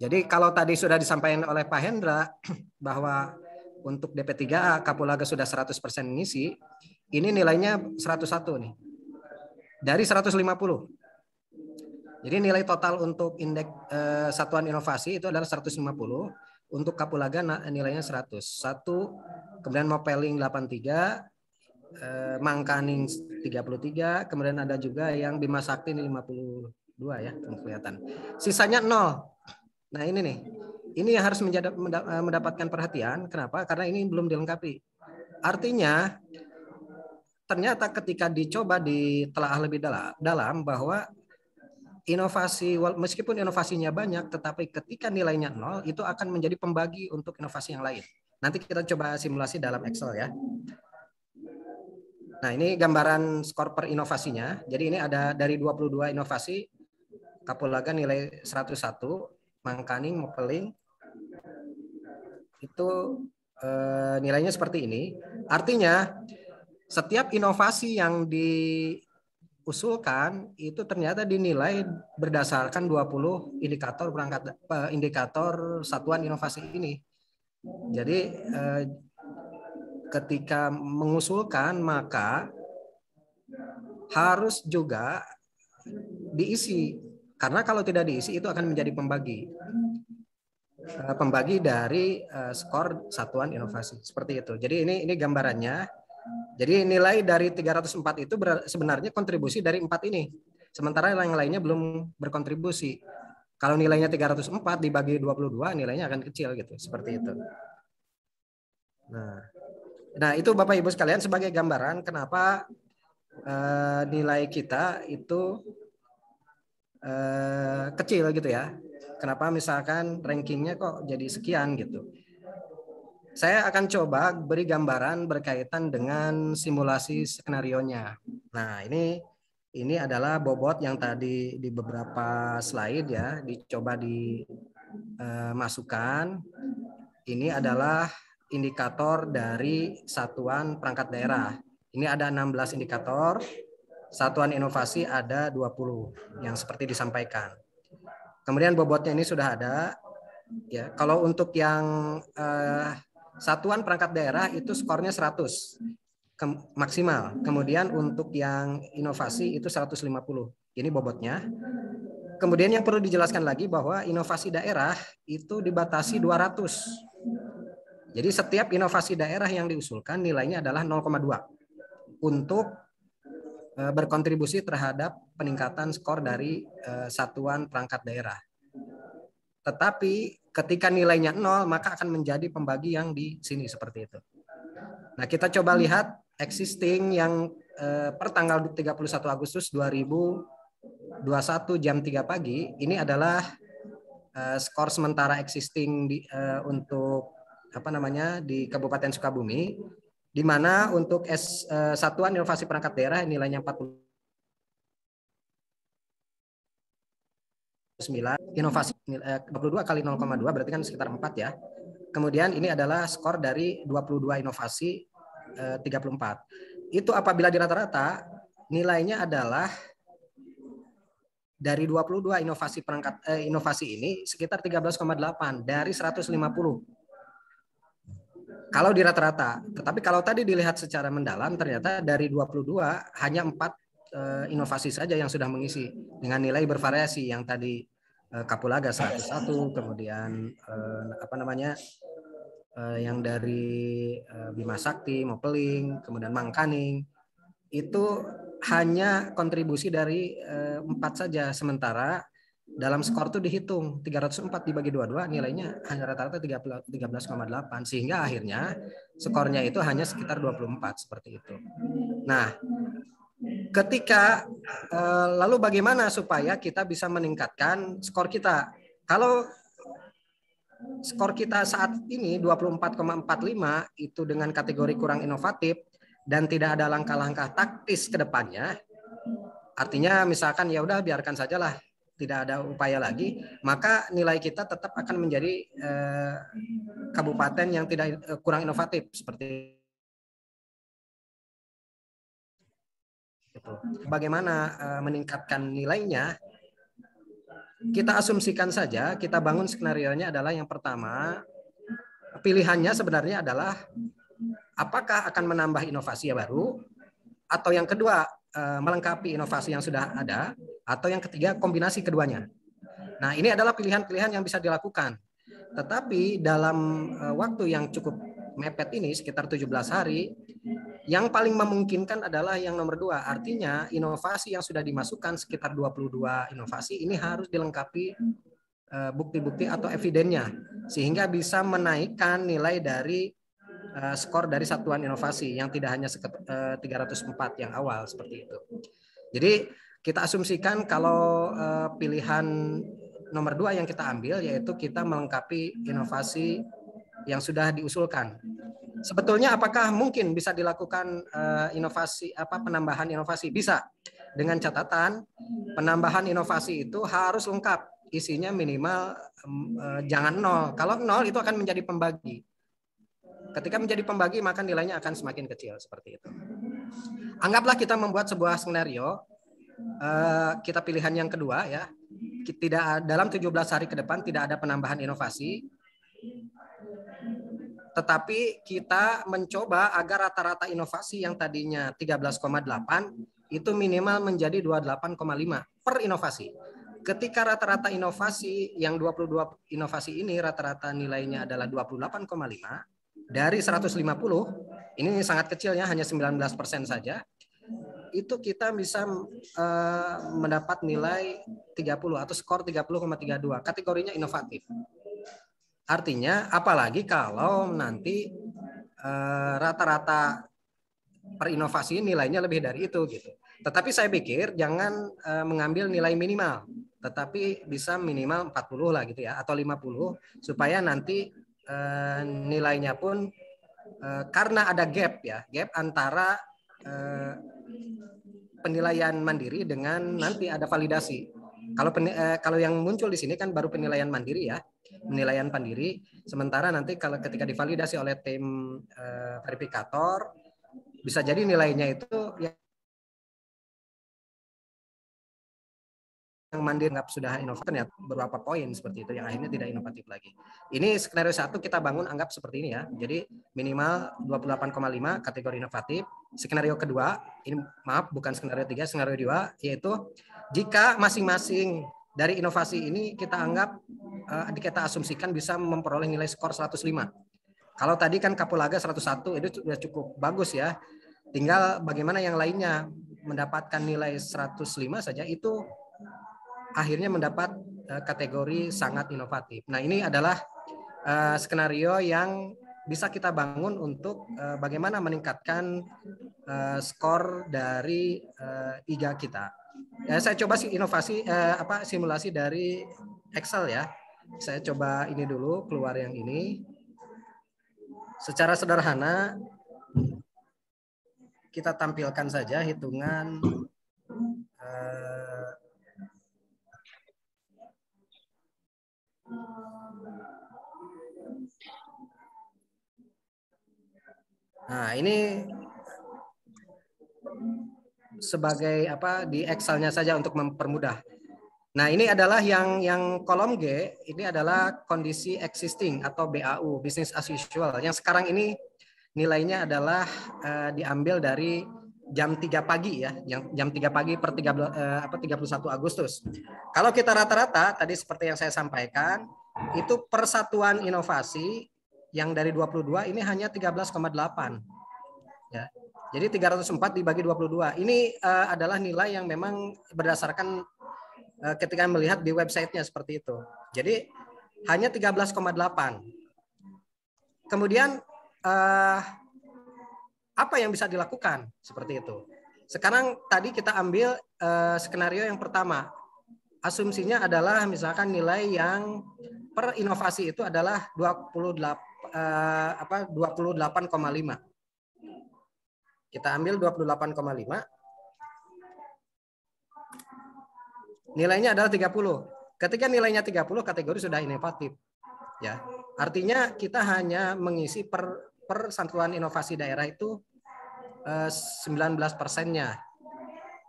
Jadi kalau tadi sudah disampaikan oleh Pak Hendra bahwa untuk DP3A Kapulaga sudah 100% ngisi, ini nilainya 101 nih. Dari 150. Jadi nilai total untuk indeks satuan inovasi itu adalah 150, untuk Kapulaga nilainya 100. 1, kemudian Mopeling 83, Mangkaning 33, kemudian ada juga yang Bima Sakti 52 ya, kelihatan. Sisanya 0. Nah, ini nih. Ini yang harus mendapatkan perhatian. Kenapa? Karena ini belum dilengkapi. Artinya ternyata ketika dicoba ditelaah lebih dalam bahwa inovasi, meskipun inovasinya banyak, tetapi ketika nilainya 0, itu akan menjadi pembagi untuk inovasi yang lain. Nanti kita coba simulasi dalam Excel ya. Nah, ini gambaran skor per inovasinya. Jadi ini ada dari 22 inovasi, Kapulaga nilai 101, Mangkaning, Mopeling, itu nilainya seperti ini. Artinya, setiap inovasi yang usulkan itu ternyata dinilai berdasarkan 20 indikator satuan inovasi ini. Jadi ketika mengusulkan maka harus juga diisi, karena kalau tidak diisi itu akan menjadi pembagi dari skor satuan inovasi seperti itu. Jadi ini gambarannya. Jadi nilai dari 304 itu sebenarnya kontribusi dari 4 ini. Sementara yang lainnya belum berkontribusi. Kalau nilainya 304 dibagi 22 nilainya akan kecil gitu, seperti itu. Nah, itu Bapak Ibu sekalian sebagai gambaran kenapa nilai kita itu kecil gitu ya. Kenapa misalkan rankingnya kok jadi sekian gitu. Saya akan coba beri gambaran berkaitan dengan simulasi skenarionya. Nah, ini adalah bobot yang tadi di beberapa slide ya, dicoba dimasukkan. Ini adalah indikator dari satuan perangkat daerah. Ini ada 16 indikator, satuan inovasi ada 20 yang seperti disampaikan. Kemudian bobotnya ini sudah ada. Ya, kalau untuk yang satuan perangkat daerah itu skornya 100 maksimal. Kemudian untuk yang inovasi itu 150. Ini bobotnya. Kemudian yang perlu dijelaskan lagi bahwa inovasi daerah itu dibatasi 200. Jadi setiap inovasi daerah yang diusulkan nilainya adalah 0,2 untuk berkontribusi terhadap peningkatan skor dari satuan perangkat daerah. Tetapi ketika nilainya 0, maka akan menjadi pembagi yang di sini seperti itu. Nah, kita coba lihat existing yang per tanggal 31 Agustus 2021 jam 3 pagi. Ini adalah skor sementara existing untuk di Kabupaten Sukabumi, di mana untuk satuan inovasi perangkat daerah nilainya 40. Inovasi 22 kali 0,2 berarti kan sekitar 4 ya. Kemudian ini adalah skor dari 22 inovasi 34. Itu apabila di rata-rata nilainya adalah dari 22 inovasi ini sekitar 13,8 dari 150. Kalau di rata-rata. Tetapi kalau tadi dilihat secara mendalam ternyata dari 22 hanya 4 inovasi saja yang sudah mengisi dengan nilai bervariasi yang tadi Kapulaga 101, kemudian yang dari Bima Sakti, Mopeling, kemudian Mangkaning itu hanya kontribusi dari 4 saja, sementara dalam skor itu dihitung 304 dibagi 22 nilainya hanya rata-rata 13,8, sehingga akhirnya skornya itu hanya sekitar 24 seperti itu. Nah, ketika lalu bagaimana supaya kita bisa meningkatkan skor kita? Kalau skor kita saat ini 24,45 itu dengan kategori kurang inovatif dan tidak ada langkah-langkah taktis ke depannya, artinya misalkan ya udah biarkan sajalah, tidak ada upaya lagi, maka nilai kita tetap akan menjadi kabupaten yang tidak kurang inovatif seperti itu. Bagaimana meningkatkan nilainya? Kita asumsikan saja, kita bangun skenarionya adalah yang pertama, pilihannya sebenarnya adalah apakah akan menambah inovasi yang baru, atau yang kedua melengkapi inovasi yang sudah ada, atau yang ketiga kombinasi keduanya. Nah, ini adalah pilihan-pilihan yang bisa dilakukan. Tetapi dalam waktu yang cukup mepet ini, sekitar 17 hari, yang paling memungkinkan adalah yang nomor 2. Artinya inovasi yang sudah dimasukkan sekitar 22 inovasi ini harus dilengkapi bukti-bukti atau evidennya, sehingga bisa menaikkan nilai dari skor dari satuan inovasi yang tidak hanya 304 yang awal seperti itu. Jadi kita asumsikan kalau pilihan nomor 2 yang kita ambil yaitu kita melengkapi inovasi yang sudah diusulkan. Sebetulnya apakah mungkin bisa dilakukan penambahan inovasi? Bisa, dengan catatan penambahan inovasi itu harus lengkap, isinya minimal jangan 0. Kalau 0 itu akan menjadi pembagi. Ketika menjadi pembagi maka nilainya akan semakin kecil seperti itu. Anggaplah kita membuat sebuah skenario, kita pilihan yang kedua ya, tidak dalam 17 hari ke depan tidak ada penambahan inovasi. Tetapi kita mencoba agar rata-rata inovasi yang tadinya 13,8 itu minimal menjadi 28,5 per inovasi. Ketika rata-rata inovasi yang 22 inovasi ini rata-rata nilainya adalah 28,5 dari 150, ini sangat kecilnya hanya 19% saja, itu kita bisa mendapat nilai 30 atau skor 30,32, kategorinya inovatif. Artinya apalagi kalau nanti rata-rata per inovasi nilainya lebih dari itu gitu. Tetapi saya pikir jangan mengambil nilai minimal, tetapi bisa minimal 40 lah gitu ya, atau 50 supaya nanti nilainya pun karena ada gap antara penilaian mandiri dengan nanti ada validasi. Kalau yang muncul di sini kan baru penilaian mandiri ya, penilaian mandiri. Sementara nanti kalau ketika divalidasi oleh tim verifikator, bisa jadi nilainya itu yang mandiri anggap sudah inovatif ya beberapa poin seperti itu yang akhirnya tidak inovatif lagi. Ini skenario 1 kita bangun anggap seperti ini ya. Jadi minimal 28,5 kategori inovatif. Skenario kedua, ini maaf bukan skenario 3, skenario 2 yaitu jika masing-masing dari inovasi ini kita anggap kita asumsikan bisa memperoleh nilai skor 105. Kalau tadi kan Kapulaga 101 itu sudah cukup bagus ya. Tinggal bagaimana yang lainnya mendapatkan nilai 105 saja itu akhirnya mendapat kategori sangat inovatif. Nah, ini adalah skenario yang bisa kita bangun untuk bagaimana meningkatkan skor dari IGA kita. Saya coba simulasi dari Excel ya. Saya coba ini dulu keluar yang ini. Secara sederhana kita tampilkan saja hitungan nah, ini sebagai di Excel-nya saja untuk mempermudah. Nah, ini adalah yang kolom G, ini adalah kondisi existing atau BAU, business as usual. Yang sekarang ini nilainya adalah diambil dari jam 3 pagi ya, jam 3 pagi per 31 Agustus. Kalau kita rata-rata tadi seperti yang saya sampaikan, itu persatuan inovasi yang dari 22 ini hanya 13,8. Ya. Jadi 304 dibagi 22. Ini adalah nilai yang memang berdasarkan ketika melihat di websitenya seperti itu. Jadi hanya 13,8. Kemudian apa yang bisa dilakukan seperti itu? Sekarang tadi kita ambil skenario yang pertama. Asumsinya adalah misalkan nilai yang per inovasi itu adalah 28,5. Kita ambil 28,5. Nilainya adalah 30. Ketika nilainya 30, kategori sudah inovatif. Ya. Artinya kita hanya mengisi per satuan inovasi daerah itu 19%-nya.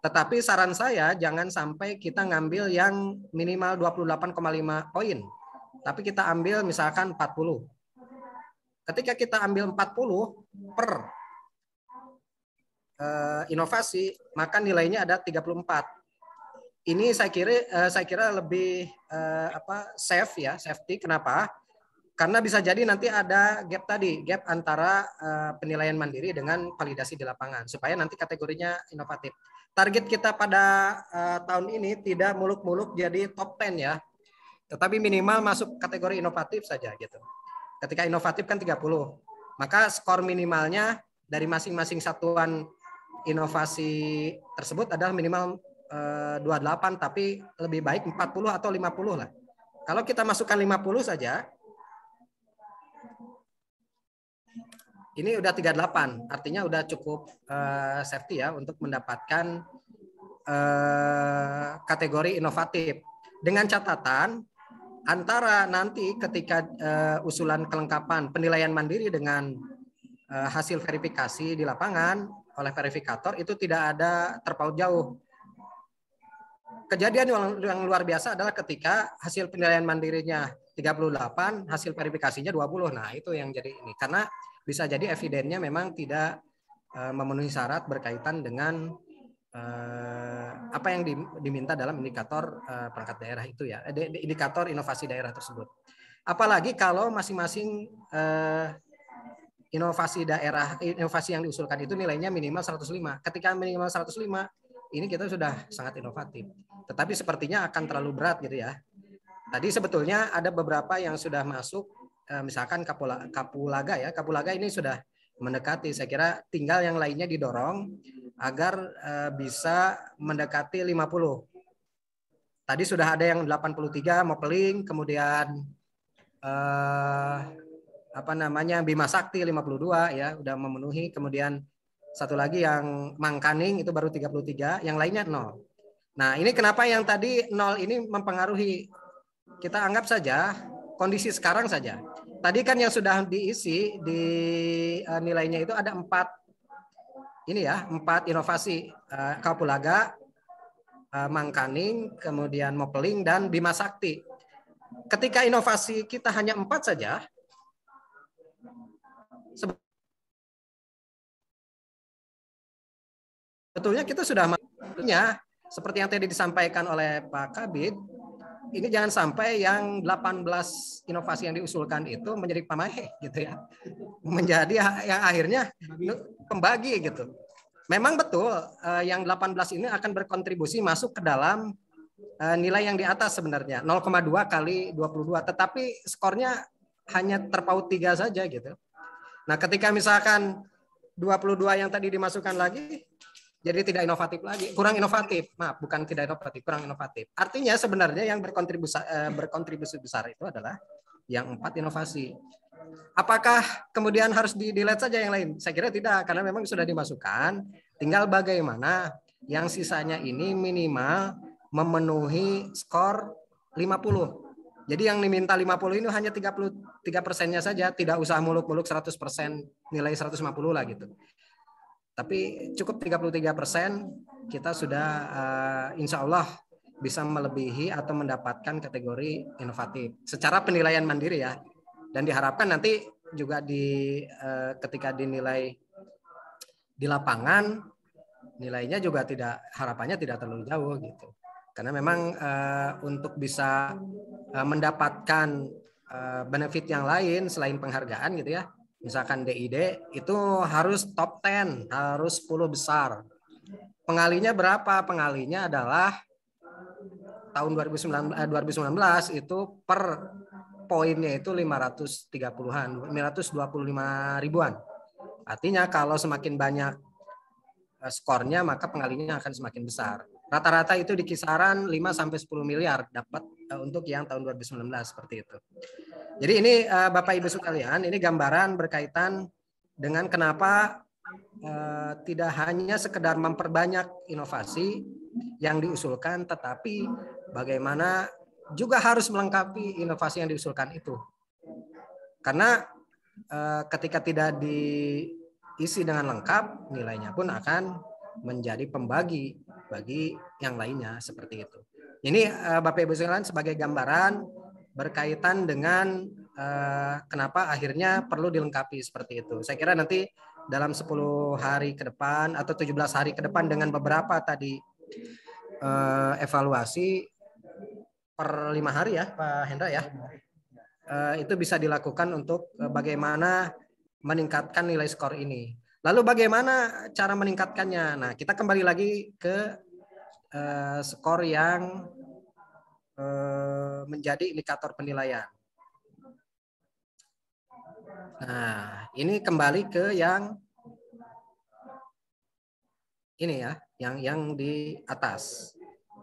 Tetapi saran saya jangan sampai kita ngambil yang minimal 28,5 poin. Tapi kita ambil misalkan 40. Ketika kita ambil 40 per inovasi, maka nilainya ada 34. Ini saya kira lebih safe ya, safety. Kenapa? Karena bisa jadi nanti ada gap tadi, gap antara penilaian mandiri dengan validasi di lapangan, supaya nanti kategorinya inovatif. Target kita pada tahun ini tidak muluk-muluk jadi top 10 ya, tetapi minimal masuk kategori inovatif saja gitu. Ketika inovatif kan 30, maka skor minimalnya dari masing-masing satuan inovasi tersebut adalah minimal 28, tapi lebih baik 40 atau 50 lah. Kalau kita masukkan 50 saja, ini udah 38, artinya udah cukup safety ya untuk mendapatkan kategori inovatif. Dengan catatan antara nanti ketika usulan kelengkapan penilaian mandiri dengan hasil verifikasi di lapangan oleh verifikator itu tidak ada terpaut jauh. Kejadian yang luar biasa adalah ketika hasil penilaian mandirinya 38, hasil verifikasinya 20. Nah, itu yang jadi ini. Karena bisa jadi evidennya memang tidak memenuhi syarat berkaitan dengan apa yang diminta dalam indikator perangkat daerah itu ya, indikator inovasi daerah tersebut. Apalagi kalau masing-masing inovasi yang diusulkan itu nilainya minimal 105. Ketika minimal 105, ini kita sudah sangat inovatif. Tetapi sepertinya akan terlalu berat gitu ya. Tadi sebetulnya ada beberapa yang sudah masuk, misalkan Kapulaga ya. Kapulaga ini sudah mendekati, saya kira tinggal yang lainnya didorong agar bisa mendekati 50. Tadi sudah ada yang 83 Mopeling, kemudian Bima Sakti 52 ya, udah memenuhi, kemudian satu lagi yang Mangkaning itu baru 33, yang lainnya 0. Nah, ini kenapa yang tadi 0 ini mempengaruhi? Kita anggap saja kondisi sekarang saja. Tadi kan yang sudah diisi di nilainya itu ada 4 inovasi, Kapulaga, Mangkaning, kemudian Mopeling dan Bima Sakti. Ketika inovasi kita hanya 4 saja, sebetulnya kita sudah seperti yang tadi disampaikan oleh Pak Kabid, ini jangan sampai yang 18 inovasi yang diusulkan itu menjadi pamahe gitu ya. Menjadi yang akhirnya pembagi gitu. Memang betul yang 18 ini akan berkontribusi masuk ke dalam nilai yang di atas sebenarnya 0,2 kali 22, tetapi skornya hanya terpaut 3 saja gitu. Nah, ketika misalkan 22 yang tadi dimasukkan lagi, jadi tidak inovatif lagi, kurang inovatif. Maaf, bukan tidak inovatif, kurang inovatif. Artinya sebenarnya yang berkontribusi besar itu adalah yang 4 inovasi. Apakah kemudian harus di-delete saja yang lain? Saya kira tidak, karena memang sudah dimasukkan. Tinggal bagaimana yang sisanya ini minimal memenuhi skor 50. Jadi yang diminta 50 ini hanya 33%-nya saja, tidak usah muluk-muluk 100% nilai 150 lah gitu. Tapi cukup 33%, kita sudah insya Allah bisa melebihi atau mendapatkan kategori inovatif secara penilaian mandiri ya. Dan diharapkan nanti juga ketika dinilai di lapangan, nilainya juga harapannya tidak terlalu jauh gitu. Karena memang untuk bisa mendapatkan benefit yang lain selain penghargaan gitu ya, misalkan DID itu harus top 10, harus 10 besar. Pengalinya berapa? Pengalinya adalah tahun 2019 itu per poinnya itu 530-an, 525 ribuan. Artinya kalau semakin banyak skornya maka pengalinya akan semakin besar. Rata-rata itu di kisaran 5 sampai 10 miliar dapat untuk yang tahun 2019 seperti itu. Jadi ini Bapak Ibu sekalian, ini gambaran berkaitan dengan kenapa tidak hanya sekedar memperbanyak inovasi yang diusulkan, tetapi bagaimana juga harus melengkapi inovasi yang diusulkan itu. Karena ketika tidak diisi dengan lengkap, nilainya pun akan menjadi pembagi bagi yang lainnya seperti itu. Ini Bapak Ibu sekalian sebagai gambaran berkaitan dengan kenapa akhirnya perlu dilengkapi seperti itu. Saya kira nanti dalam 10 hari ke depan atau 17 hari ke depan dengan beberapa tadi evaluasi per 5 hari ya Pak Hendra ya, itu bisa dilakukan untuk bagaimana meningkatkan nilai skor ini. Lalu bagaimana cara meningkatkannya? Nah, kita kembali lagi ke skor yang menjadi indikator penilaian. Nah, ini kembali ke yang ini ya, yang di atas.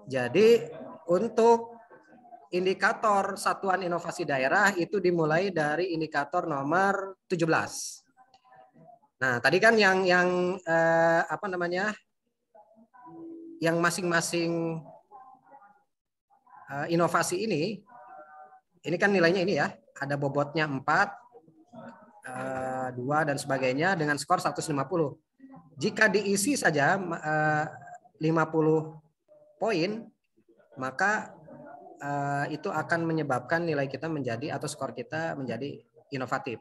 Jadi untuk indikator satuan inovasi daerah itu dimulai dari indikator nomor 17. Nah, tadi kan yang apa namanya? Yang masing-masing inovasi ini kan nilainya ini ya, ada bobotnya 4, 2 dan sebagainya dengan skor 150. Jika diisi saja 50 poin, maka itu akan menyebabkan nilai kita menjadi atau skor kita menjadi inovatif.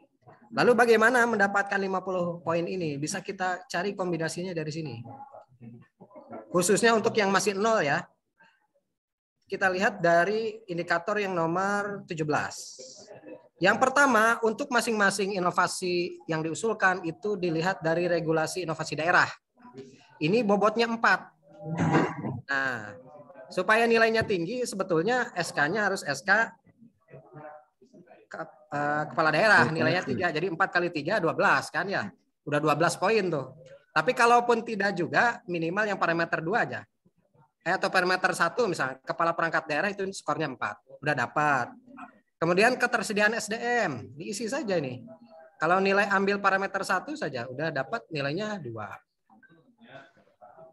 Lalu bagaimana mendapatkan 50 poin ini? Bisa kita cari kombinasinya dari sini. Khususnya untuk yang masih 0 ya. Kita lihat dari indikator yang nomor 17. Yang pertama, untuk masing-masing inovasi yang diusulkan itu dilihat dari regulasi inovasi daerah. Ini bobotnya 4. Nah, supaya nilainya tinggi, sebetulnya SK-nya harus SK kepala daerah, nilainya 3. Jadi 4 kali 3, 12 kan ya. Udah 12 poin tuh. Tapi kalaupun tidak juga, minimal yang parameter 2 aja. Atau parameter 1 misalnya, kepala perangkat daerah itu skornya 4. Udah dapat. Kemudian ketersediaan SDM, diisi saja ini. Kalau nilai ambil parameter 1 saja, udah dapat nilainya 2.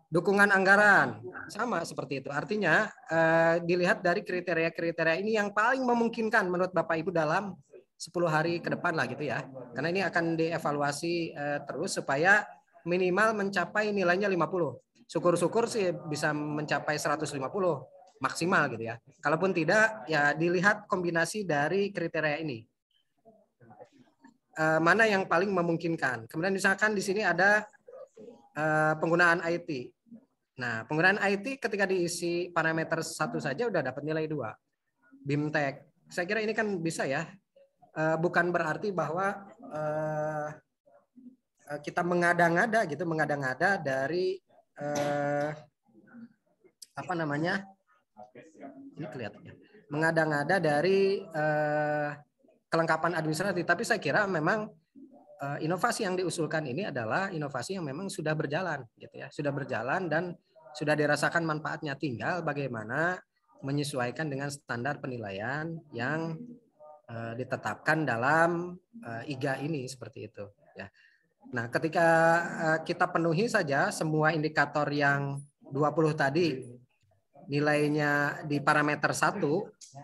Dukungan anggaran, sama seperti itu. Artinya dilihat dari kriteria-kriteria ini yang paling memungkinkan menurut Bapak Ibu dalam 10 hari ke depan lah gitu ya. Karena ini akan dievaluasi terus supaya minimal mencapai nilainya 50. Syukur-syukur sih bisa mencapai 150 maksimal gitu ya. Kalaupun tidak ya dilihat kombinasi dari kriteria ini. Mana yang paling memungkinkan. Kemudian misalkan di sini ada penggunaan IT. Nah, penggunaan IT ketika diisi parameter 1 saja udah dapat nilai 2. BIMTEK. Saya kira ini kan bisa ya. Bukan berarti bahwa kita mengada-ngada gitu, mengada-ngada dari apa namanya? Ini kelihatannya. Mengada-ngada dari kelengkapan administratif, tapi saya kira memang inovasi yang diusulkan ini adalah inovasi yang memang sudah berjalan gitu ya. Sudah berjalan dan sudah dirasakan manfaatnya, tinggal bagaimana menyesuaikan dengan standar penilaian yang ditetapkan dalam IGA ini seperti itu ya. Nah, ketika kita penuhi saja semua indikator yang 20 tadi nilainya di parameter 1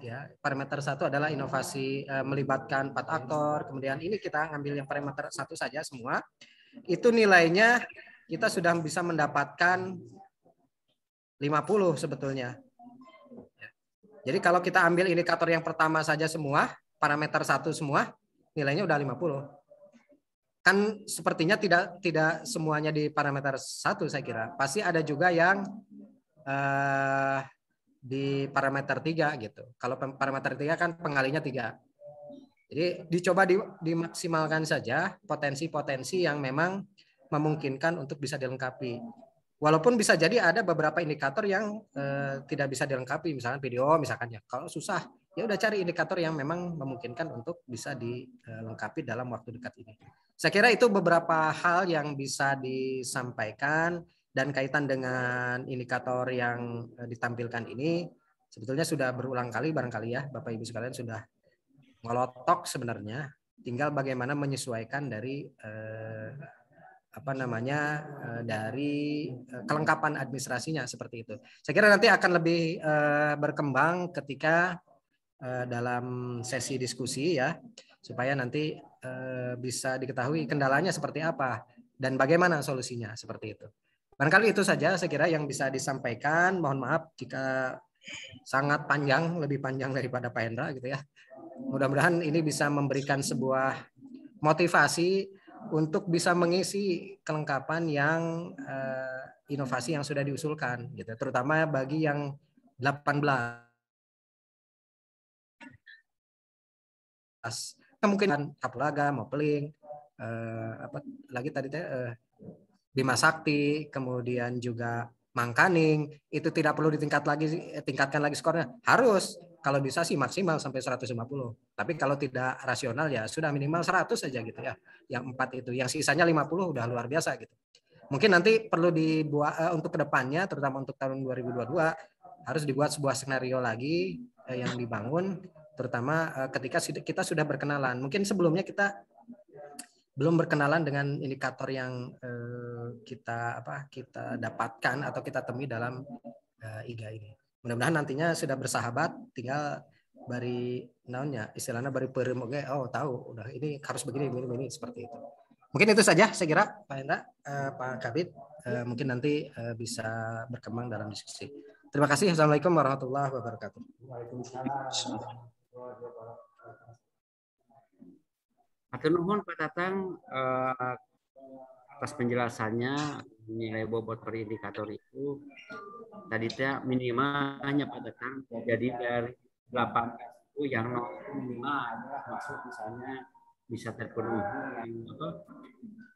ya. Parameter 1 adalah inovasi melibatkan 4 aktor, kemudian ini kita ambil yang parameter 1 saja semua. Itu nilainya kita sudah bisa mendapatkan 50 sebetulnya. Jadi kalau kita ambil indikator yang pertama saja semua, parameter 1 semua, nilainya udah 50. Kan sepertinya tidak semuanya di parameter 1 saya kira. Pasti ada juga yang di parameter 3 gitu. Kalau parameter 3 kan pengalinya 3. Jadi dicoba dimaksimalkan saja potensi-potensi yang memang memungkinkan untuk bisa dilengkapi. Walaupun bisa jadi ada beberapa indikator yang tidak bisa dilengkapi, misalkan video, misalkan ya. Kalau susah, ya udah cari indikator yang memang memungkinkan untuk bisa dilengkapi dalam waktu dekat ini. Saya kira itu beberapa hal yang bisa disampaikan, dan kaitan dengan indikator yang ditampilkan ini sebetulnya sudah berulang kali barangkali ya Bapak Ibu sekalian sudah ngelotok sebenarnya, tinggal bagaimana menyesuaikan dari dari kelengkapan administrasinya seperti itu. Saya kira nanti akan lebih berkembang ketika dalam sesi diskusi ya, supaya nanti bisa diketahui kendalanya seperti apa dan bagaimana solusinya seperti itu. Barangkali itu saja saya kira yang bisa disampaikan. Mohon maaf jika sangat panjang, lebih panjang daripada Pak Hendra gitu ya. Mudah-mudahan ini bisa memberikan sebuah motivasi untuk bisa mengisi kelengkapan yang inovasi yang sudah diusulkan gitu, terutama bagi yang 18. Kemungkinan Kapulaga, Mopeling, apa lagi tadi Bima Sakti, kemudian juga Mangkaning, itu tidak perlu tingkatkan lagi skornya. Harus kalau bisa sih maksimal sampai 150. Tapi kalau tidak rasional ya sudah minimal 100 saja gitu ya. Yang 4 itu, yang sisanya 50 udah luar biasa gitu. Mungkin nanti perlu dibuat untuk kedepannya, terutama untuk tahun 2022 harus dibuat sebuah skenario lagi yang dibangun, terutama ketika kita sudah berkenalan. Mungkin sebelumnya kita belum berkenalan dengan indikator yang kita dapatkan atau kita temui dalam IGA ini. Mudah-mudahan nantinya sudah bersahabat, tinggal bari naonnya istilahnya bari perem oke, oh tahu udah ini harus begini seperti itu. Mungkin itu saja saya kira Pak Hendra, Pak Kabid, mungkin nanti bisa berkembang dalam diskusi. Terima kasih. Assalamualaikum warahmatullahi wabarakatuh. Waalaikumsalam. Atur nuhun Pak Tatang atas penjelasannya nilai bobot per indikator itu tadi minimal hanya Pak Tatang, jadi dari 8 itu yang minimal adalah maksud misalnya bisa terpenuhi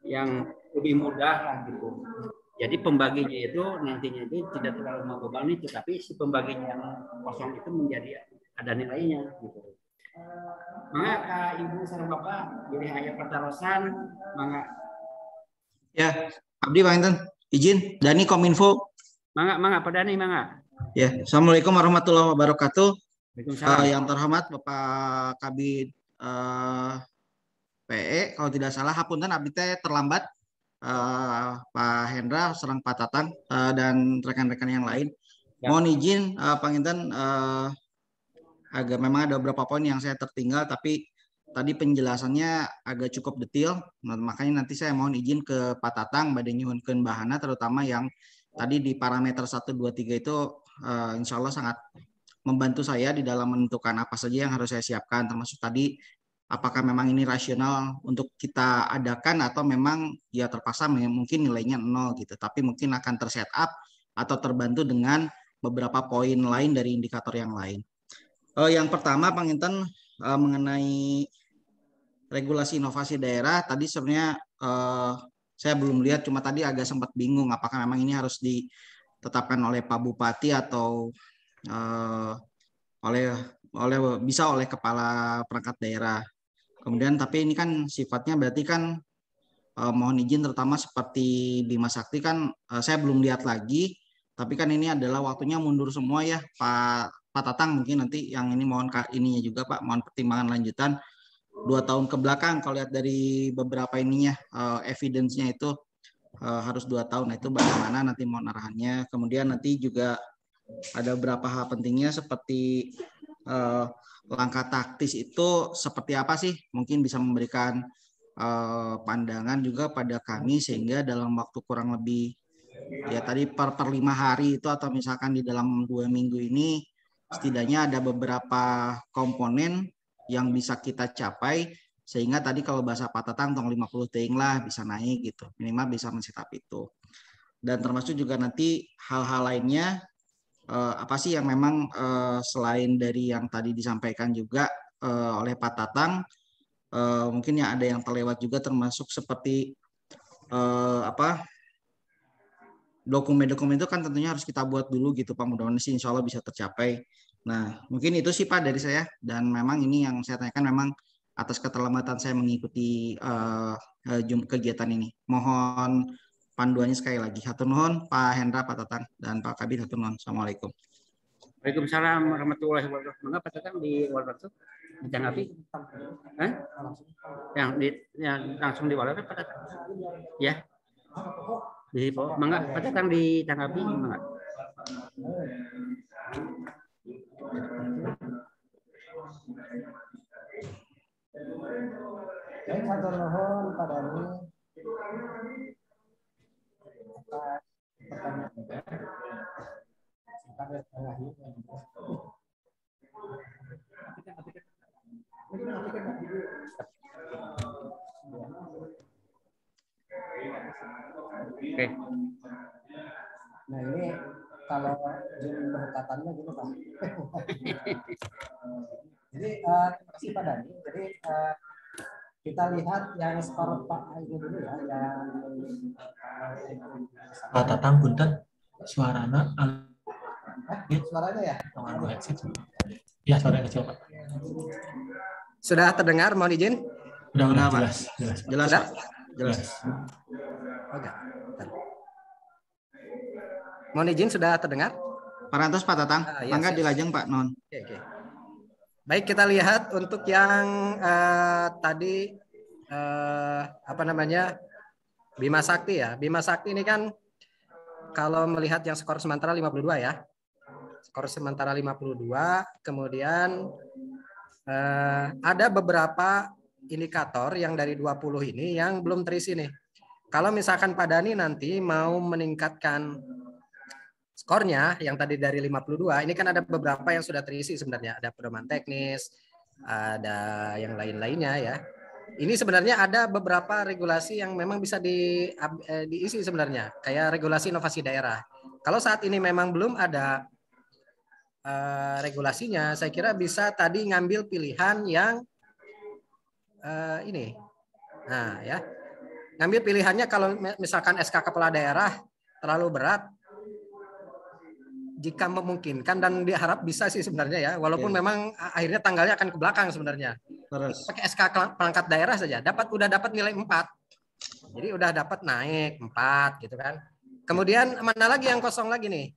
yang lebih mudah lah gitu. Jadi pembaginya itu nantinya itu tidak terlalu membebani, tetapi si pembaginya yang kosong itu menjadi ada nilainya gitu. Mangga Ibu sareng Bapak pilih aya pertarosan, mangga. Ya, abdi panginten izin Dani Kominfo. Mangga Pak Dani, mangga. Ya, Assalamualaikum warahmatullahi wabarakatuh. Yang terhormat Bapak Kabid PE, kalau tidak salah hapunten abdi teh terlambat, Pak Hendra serang Pak Tatang dan rekan-rekan yang lain. Ya. Mohon izin panginten agak memang ada beberapa poin yang saya tertinggal, tapi tadi penjelasannya agak cukup detail. Nah, makanya nanti saya mohon izin ke Pak Tatang badhe nyuhunkeun bahana, terutama yang tadi di parameter 1, 2, 3 itu insya Allah sangat membantu saya di dalam menentukan apa saja yang harus saya siapkan, termasuk tadi apakah memang ini rasional untuk kita adakan atau memang ya terpaksa mungkin nilainya 0 gitu, tapi mungkin akan terset up atau terbantu dengan beberapa poin lain dari indikator yang lain. Yang pertama panginten mengenai regulasi inovasi daerah, tadi sebenarnya saya belum lihat, cuma tadi agak sempat bingung apakah memang ini harus ditetapkan oleh Pak Bupati atau bisa oleh kepala perangkat daerah. Kemudian tapi ini kan sifatnya berarti kan mohon izin terutama seperti Bima Sakti kan saya belum lihat lagi, tapi kan ini adalah waktunya mundur semua ya Pak Tatang, mungkin nanti yang ini mohon ininya juga Pak, mohon pertimbangan lanjutan 2 tahun ke belakang. Kalau lihat dari beberapa ininya evidence-nya itu harus 2 tahun. Nah, itu bagaimana nanti mohon arahannya. Kemudian nanti juga ada beberapa hal pentingnya seperti langkah taktis itu seperti apa sih, mungkin bisa memberikan pandangan juga pada kami sehingga dalam waktu kurang lebih ya tadi per 5 hari itu atau misalkan di dalam 2 minggu ini setidaknya ada beberapa komponen yang bisa kita capai sehingga tadi kalau bahasa Pak Tatang tong 50 teing lah bisa naik gitu, minimal bisa men-setup itu. Dan termasuk juga nanti hal-hal lainnya apa sih yang memang selain dari yang tadi disampaikan juga oleh Pak Tatang mungkin ya ada yang terlewat juga termasuk seperti dokumen-dokumen itu kan tentunya harus kita buat dulu gitu Pak, mudah-mudahan sih insya Allah bisa tercapai. Nah mungkin itu sih Pak dari saya, dan memang ini yang saya tanyakan memang atas keterlambatan saya mengikuti kegiatan ini. Mohon panduannya sekali lagi. Hatur nuhun Pak Hendra, Pak Tatang, dan Pak Kabid. Hatur nuhun. Assalamualaikum. Waalaikumsalam warahmatullahi wabarakatuh. Mengapa Tatang di Walbertu? Ditanggapi? Yang langsung di Walbertu Pak Tatang? Ya. Di mangga Pak Tatang ditanggapi mangga. Baik, hatur nuhun Pak Dani. Oke. Nah ini kalau Zoom berkatannya gitu Pak. Jadi terima kasih Pak Dani. Jadi kita lihat yang skor Pak ini dulu ya, yang Pak Tatang punten suarana suaranya ya. Ya, suaranya kecil Pak. Sudah terdengar, mohon izin? Udah Pak. jelas. Jelas Sudah? Pak. Jelas. Oke. Mohon izin sudah terdengar? Parantos Pak Tatang, Ya, mangga siap. dilajeng Pak Non. Oke. Baik, kita lihat untuk yang tadi Bima Sakti ya. Bima Sakti ini kan kalau melihat yang skor sementara 52 ya. Skor sementara 52, kemudian ada beberapa indikator yang dari 20 ini yang belum terisi nih. Kalau misalkan Pak Dani nanti mau meningkatkan skornya yang tadi dari 52, ini kan ada beberapa yang sudah terisi sebenarnya. Ada pedoman teknis, ada yang lain-lainnya ya. Ini sebenarnya ada beberapa regulasi yang memang bisa diisi sebenarnya. Kayak regulasi inovasi daerah. Kalau saat ini memang belum ada regulasinya, saya kira bisa tadi ngambil pilihan yang ini. Nah ya, ngambil pilihannya kalau misalkan SK Kepala Daerah terlalu berat, jika memungkinkan dan diharap bisa sih sebenarnya ya, walaupun memang akhirnya tanggalnya akan ke belakang sebenarnya. Terus. Pakai SK perangkat daerah saja, udah dapat nilai 4. Jadi udah dapat naik 4 gitu kan. Kemudian mana lagi yang kosong lagi nih?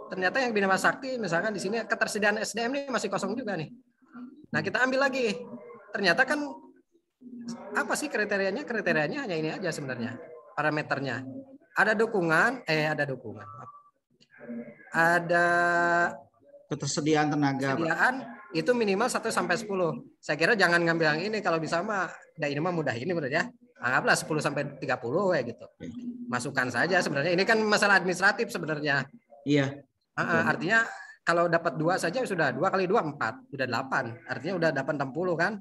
Ternyata yang Bina Sakti misalkan di sini ketersediaan SDM ini masih kosong juga nih. Nah, kita ambil lagi. Ternyata kan apa sih kriterianya? Kriterianya hanya ini aja sebenarnya. Parameternya. Ada dukungan. Ada Ketersediaan tenaga. ketersediaan itu minimal 1 sampai 10. Saya kira jangan ngambil yang ini, kalau bisa mah ini mah mudah ini menurut ya. Anggaplah 10 sampai 30 ya gitu. Masukkan saja sebenarnya. Ini kan masalah administratif sebenarnya. Iya. Artinya kalau dapat 2 saja sudah 2 kali 2 4, sudah 8. Artinya udah dapat 60 kan?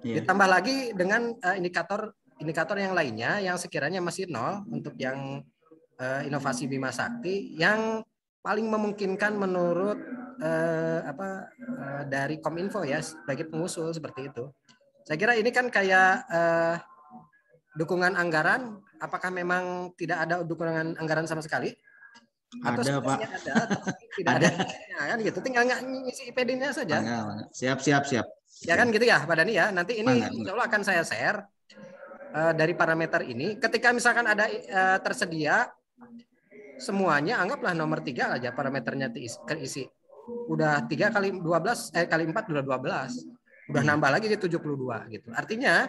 Iya. Ditambah lagi dengan indikator yang lainnya yang sekiranya masih 0 untuk yang inovasi Bima Sakti yang paling memungkinkan menurut dari Kominfo ya sebagai pengusul seperti itu. Saya kira ini kan kayak dukungan anggaran, apakah memang tidak ada dukungan anggaran sama sekali? Atau ada Pak. Ada, tidak ada. Kan gitu, tinggal ngisi IPD-nya saja. Siap. Ya kan gitu ya Pak Dani ya. Nanti ini insya Allah akan saya share dari parameter ini. Ketika misalkan ada tersedia semuanya, anggaplah nomor 3 aja parameternya terisi. Udah 3 kali 12 kali 4 udah 12. Udah nambah lagi jadi 72 gitu. Artinya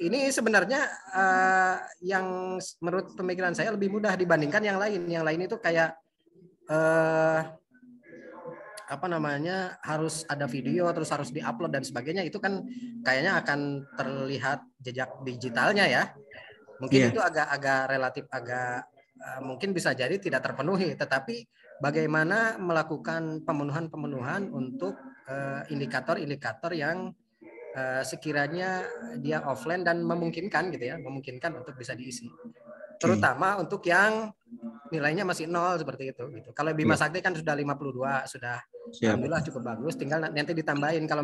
ini sebenarnya yang menurut pemikiran saya lebih mudah dibandingkan yang lain. Yang lain itu kayak harus ada video, terus harus diupload dan sebagainya. Itu kan kayaknya akan terlihat jejak digitalnya ya. Mungkin itu agak relatif mungkin bisa jadi tidak terpenuhi. Tetapi bagaimana melakukan pemenuhan untuk indikator-indikator yang sekiranya dia offline dan memungkinkan gitu ya, memungkinkan untuk bisa diisi. Terutama untuk yang nilainya masih 0 seperti itu gitu. Kalau Bima Sakti kan sudah 52, sudah alhamdulillah cukup bagus, tinggal nanti ditambahin kalau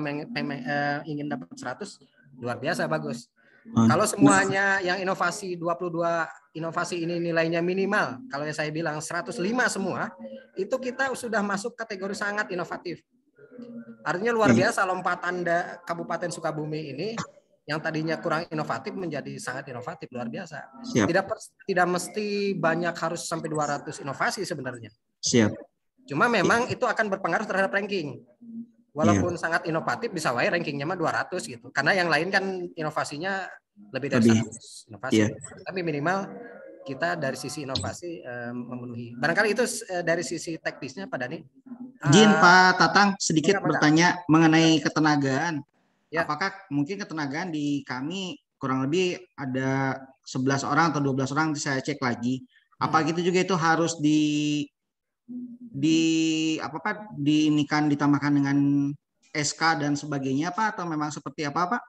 ingin dapat 100 Luar biasa bagus. Oh, Kalau semuanya yang inovasi 22 inovasi ini nilainya minimal, kalau yang saya bilang 105 semua, itu kita sudah masuk kategori sangat inovatif. Artinya luar biasa lompatan Kabupaten Sukabumi ini yang tadinya kurang inovatif menjadi sangat inovatif, luar biasa. siap. Tidak mesti banyak harus sampai 200 inovasi sebenarnya. Siap. Cuma memang itu akan berpengaruh terhadap ranking. Walaupun sangat inovatif bisa wae rankingnya mah 200 gitu. Karena yang lain kan inovasinya lebih dari 100 inovasi. Iya. Tapi minimal kita dari sisi inovasi memenuhi. Barangkali itu dari sisi teknisnya Pak Dani. Izin Pak Tatang sedikit Pak. bertanya mengenai ketenagaan. Ya. Apakah mungkin ketenagaan di kami kurang lebih ada 11 orang atau 12 orang, saya cek lagi. Apa gitu juga itu harus diinikan ditambahkan dengan SK dan sebagainya Pak, atau memang seperti apa Pak?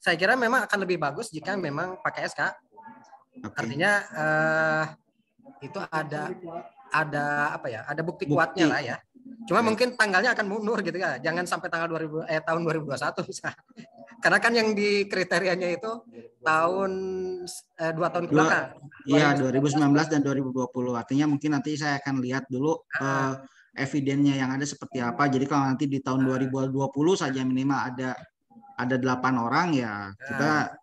Saya kira memang akan lebih bagus jika memang pakai SK. Okay. Artinya itu ada apa ya? Ada bukti kuatnya lah ya. Cuma mungkin tanggalnya akan mundur gitu ya. Jangan sampai tanggal tahun 2021 misalnya. Karena kan yang di kriterianya itu tahun 2 tahun ke belakang. Iya, 2019 dan 2020. Artinya mungkin nanti saya akan lihat dulu evidennya yang ada seperti apa. Jadi kalau nanti di tahun 2020 saja minimal ada 8 orang ya,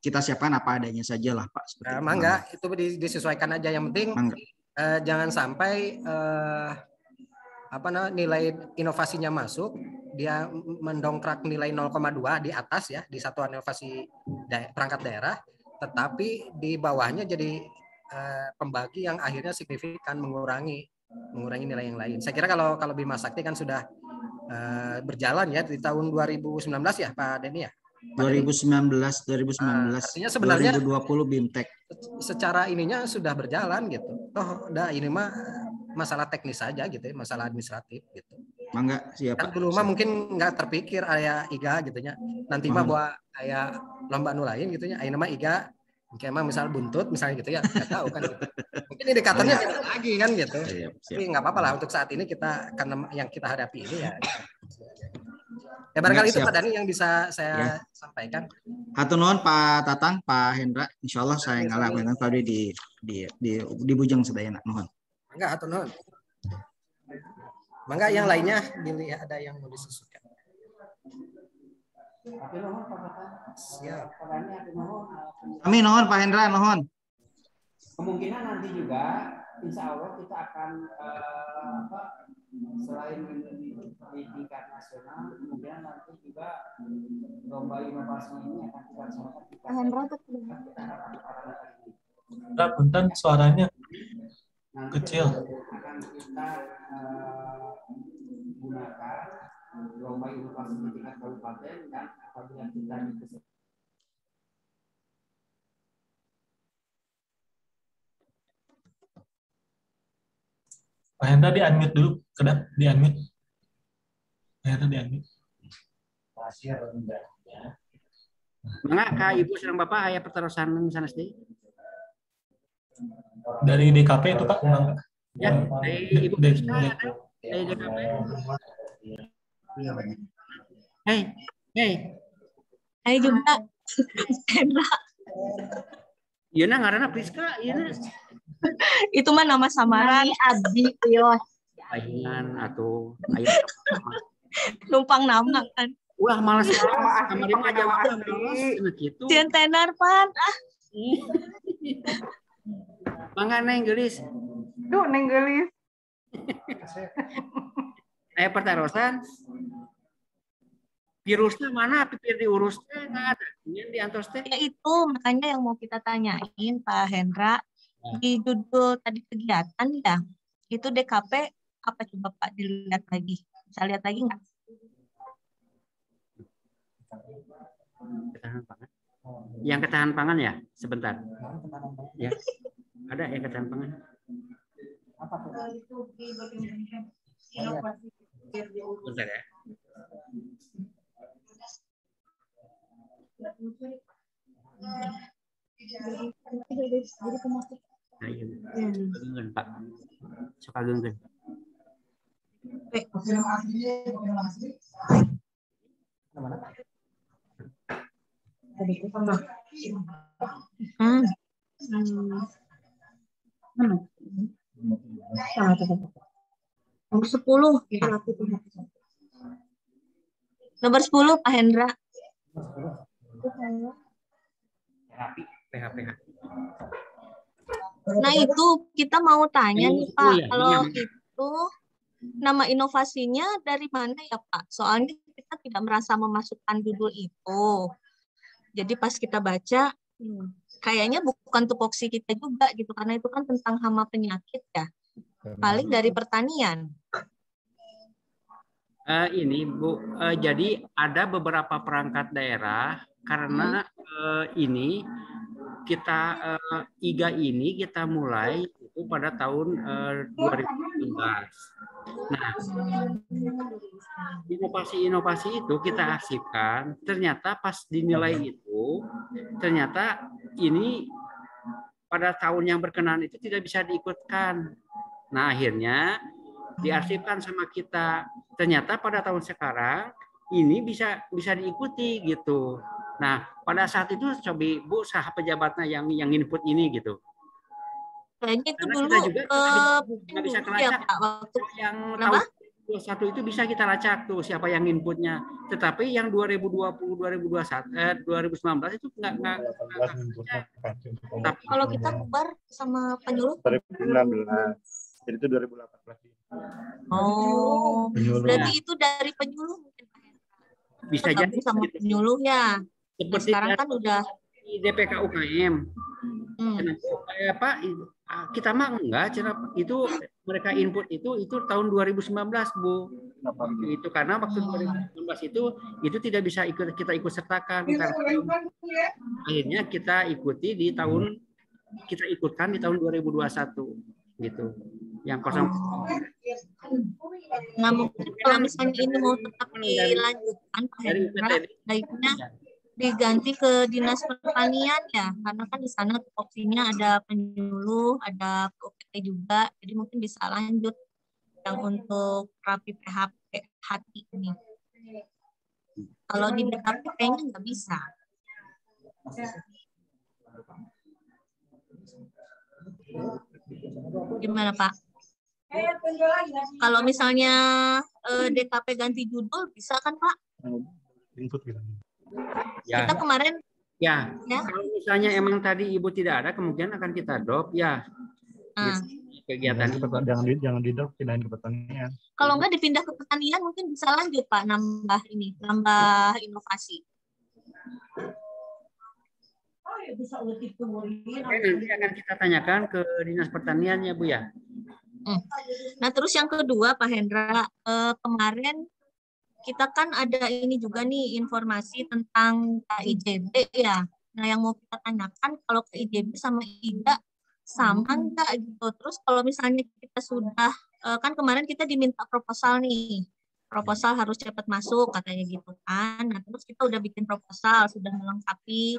kita siapkan apa adanya saja lah Pak. Seperti mangga itu disesuaikan aja, yang penting jangan sampai nilai inovasinya masuk, dia mendongkrak nilai 0,2 di atas ya di satuan inovasi perangkat daerah, tetapi di bawahnya jadi pembagi yang akhirnya signifikan mengurangi nilai yang lain. Saya kira kalau Bima Sakti kan sudah berjalan ya di tahun 2019 ya Pak Denny ya. 2019. Artinya sebenarnya 2020 BIMTEK. Secara ininya sudah berjalan gitu. Ini mah masalah teknis saja gitu ya, masalah administratif gitu. Mangga siap Kan Pak. dulu mah mungkin nggak terpikir aya IGA gitu nya. Nanti mah bawa aya lomba anu lain gitu nya. Ayeuna mah IGA kayak mah misal buntut misalnya gitu ya. Enggak tahu kan gitu. Mungkin indikatornya beda lagi kan gitu. Tapi enggak apa-apa lah untuk saat ini kita karena yang kita hadapi ini ya. Ya barangkali itu Pak Dani yang bisa saya sampaikan. Hatur nuhun Pak Tatang, Pak Hendra. Insyaallah saya ngalamin tadi di Bujeng sedayana nuhun. Enggak, hatur nuhun. Mangga yang lainnya dilihat ada yang mau disusulkan. Siap. Kami nuhun Pak Hendra, nuhun. Kemungkinan nanti juga insya Allah kita akan selain di tingkat nasional, kemudian nanti juga lomba inovasi ini akan kita laksanakan. Punten suaranya kecil. Akan kita gunakan lomba inovasi di tingkat kabupaten, dan apabila kita Pak Hendra di-unmute dulu, kedap di-unmute. Pak Hendra di-unmute. Mangga Kak Ibu sareng Bapak aya pertarosan sanes deui. Dari DKP itu Pak, mangga. Ya, dari Ibu dari DKP. Hai juga. Hendra. Ieu na ngaranna Priska, ieu na. Itu mah nama samaran. Abdi Yos. Ayeuna atuh aya Numpang nama kan. ulah malas kamari mah jawab malas kitu. Cieun tenar pan. Mangga Neng Gelis. Duh, Neng Gelis. Aya pertarosan. Virusnya mana pipir diurus teh enggak ada. Ini diantos teh. Ya itu makanya yang mau kita tanyain Pak Hendra. Di judul tadi kegiatan ya, itu DKP apa coba Pak dilihat lagi? Bisa lihat lagi nggak? Ketahanan pangan. Yang ketahanan pangan ya, sebentar. Ya, ada yang ketahanan pangan. apa tuh? Bentar ya. Ayo, genggen Pak. Sok genggen. Hmm. Nomor 10. Nomor 10 Pak Hendra. PHPH. Nah itu kita mau tanya nih Yang Pak, ya, kalau yang itu nama inovasinya dari mana ya Pak? Soalnya kita tidak merasa memasukkan judul itu. Jadi pas kita baca, kayaknya bukan tupoksi kita juga gitu, karena itu kan tentang hama penyakit ya. Paling dari pertanian. Ini Bu, jadi ada beberapa perangkat daerah karena ini kita IGA ini kita mulai itu pada tahun 2019. Nah, inovasi-inovasi itu kita arsipkan. Ternyata pas dinilai itu, ternyata ini pada tahun yang berkenaan itu tidak bisa diikutkan. Nah, akhirnya diarsipkan sama kita. Ternyata pada tahun sekarang ini bisa diikuti gitu. Nah, pada saat itu coba Bu sah pejabatnya yang input ini gitu. Kayaknya itu Karena dulu kita juga nggak bisa ya kelacak. Pak, waktu Yang kenapa? tahun 2021 itu bisa kita lacak tuh siapa yang inputnya. Tetapi yang 2020, 2021, 2019 itu nggak. Tapi Kalau kita bubar sama penyuluh? 2019. Jadi itu 2018. Oh, Penyuluh. berarti itu dari penyuluh mungkin Pak Hendra. Bisa Ketemu jadi sama penyuluh ya. Nah, seperti sekarang kan udah di DPK UKM. Pak, kita mah enggak, itu mereka input itu tahun 2019 Bu. Itu karena waktu 2019 itu tidak bisa kita ikut sertakan karena akhirnya kita ikutkan di tahun 2021 gitu. Yang kosong. Nah, mungkin kalau misalnya ini mau tetap dilanjutkan Pak Hendra, baiknya diganti ke Dinas Pertanian ya, karena kan di sana opsinya ada penyuluh, ada PUPT juga, jadi mungkin bisa lanjut yang untuk rapi PHP hati ini. Kalau di BKP kayaknya nggak bisa. Gimana Pak? Kalau misalnya DKP ganti judul bisa kan Pak? Input gitu. Ya. Kita kemarin ya, kalau misalnya emang tadi Ibu tidak ada, kemungkinan akan kita drop ya. Kegiatan jangan di drop, pindahin ke pertanian. Kalau enggak dipindah ke pertanian mungkin bisa lanjut Pak, nambah inovasi. Oke, nanti akan kita tanyakan ke Dinas Pertanian ya Bu ya. Nah terus yang kedua Pak Hendra, kemarin kita kan ada ini juga nih informasi tentang KIJB ya. Nah yang mau kita tanyakan kalau KIJB sama IGA sama enggak gitu. Terus kalau misalnya kita sudah, kan kemarin kita diminta proposal nih. Proposal harus cepat masuk katanya gitu kan. Nah terus kita udah bikin proposal, sudah melengkapi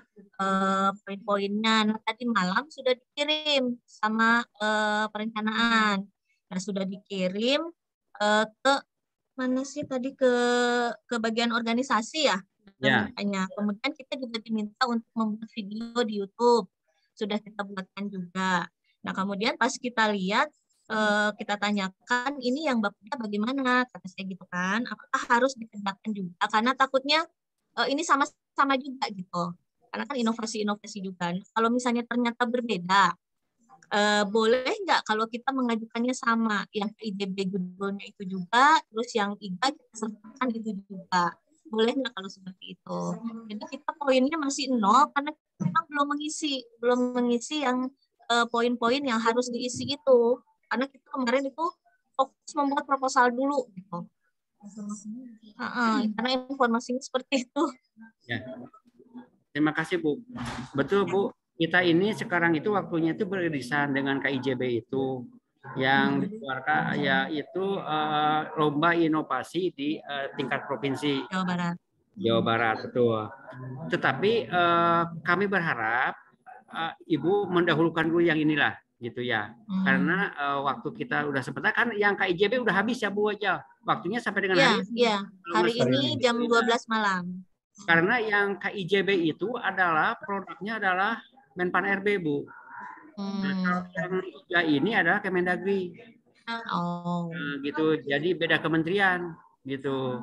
poin-poinnya. Nah tadi malam sudah dikirim sama perencanaan. Nah sudah dikirim ke mana sih tadi ke bagian organisasi ya. Kemudian kita juga diminta untuk membuat video di YouTube, sudah kita buatkan juga. Nah kemudian pas kita lihat, kita tanyakan ini yang bapaknya bagaimana, kata saya gitu kan, apakah harus dikerjakan juga, karena takutnya ini sama-sama juga gitu, karena kan inovasi-inovasi juga. Kalau misalnya ternyata berbeda, boleh nggak kalau kita mengajukannya sama, yang IDB judulnya itu juga, terus yang IGA kita sertakan itu juga, boleh nggak kalau seperti itu? Jadi kita poinnya masih 0 karena kita memang belum mengisi yang poin-poin yang harus diisi itu, karena kita kemarin itu fokus membuat proposal dulu gitu. Karena informasinya seperti itu. Ya. Terima kasih Bu. Betul Bu. Kita ini sekarang itu waktunya itu beririsan dengan KIJB itu yang dikeluarkan yaitu lomba inovasi di tingkat provinsi Jawa Barat betul. Tetapi kami berharap Ibu mendahulukan dulu yang inilah gitu ya. Karena waktu kita udah sebentar kan yang KIJB udah habis ya Bu aja. Waktunya sampai dengan hari ini. Iya, hari ini jam 12 malam. Karena yang KIJB itu adalah produknya adalah Menpan RB, Bu. Nah, kalau yang IGA ini adalah Kemendagri. Oh. Nah, gitu. Jadi beda kementerian gitu.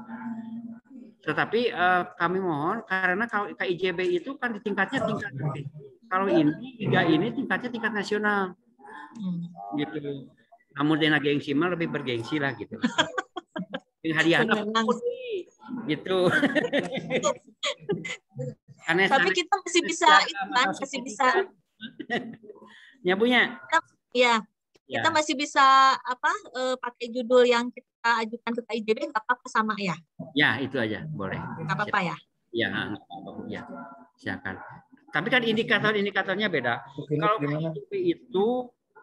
Tetapi kami mohon karena kalau KIJB itu kan di tingkatnya tingkat. Kalau ini IGA ini tingkatnya tingkat nasional. Gitu. Namun dena gengsi mah lebih bergengsi lah gitu. Hadiah gitu. Tapi kita masih bisa itu kan, masih bisa. Ya punya. Ya, kita masih bisa apa pakai judul yang kita ajukan ke KIJB nggak apa-apa sama ya? Ya itu aja boleh. Nggak apa-apa ya? Ya nggak apa-apa ya. Silakan. Tapi kan indikatornya beda. Kalau KIJB itu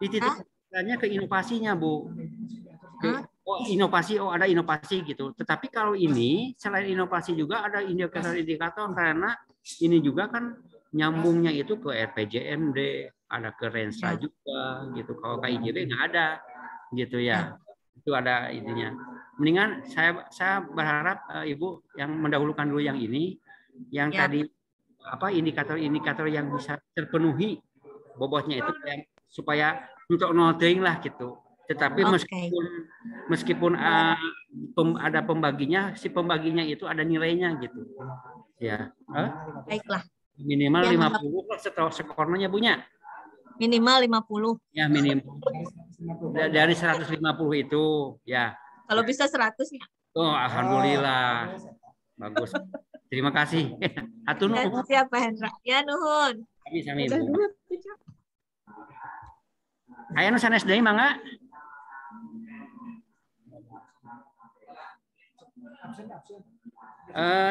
dititipkannya ke inovasinya, Bu. Inovasi, ada inovasi gitu. Tetapi kalau ini selain inovasi juga ada indikator-indikator karena ini juga kan nyambungnya itu ke RPJMD, ada ke Renstra juga gitu. Kalau KIJB nggak ada gitu ya. Itu ada intinya. Mendingan saya berharap Ibu yang mendahulukan dulu yang ini, yang tadi apa indikator-indikator yang bisa terpenuhi bobotnya itu supaya untuk noting lah gitu. Tetapi meskipun ada pembaginya, si pembaginya itu ada nilainya gitu. Ya. Baiklah. Minimal 50 setelah skornya punya. Minimal 50. Ya, minimal. Dari 150 itu, ya. Kalau bisa 100 ya. Oh, alhamdulillah. Bagus. Terima kasih. Hatur nuhun. Siap Pak Hendra. Ya nuhun. Sami. Aya nu sanes deui mangga?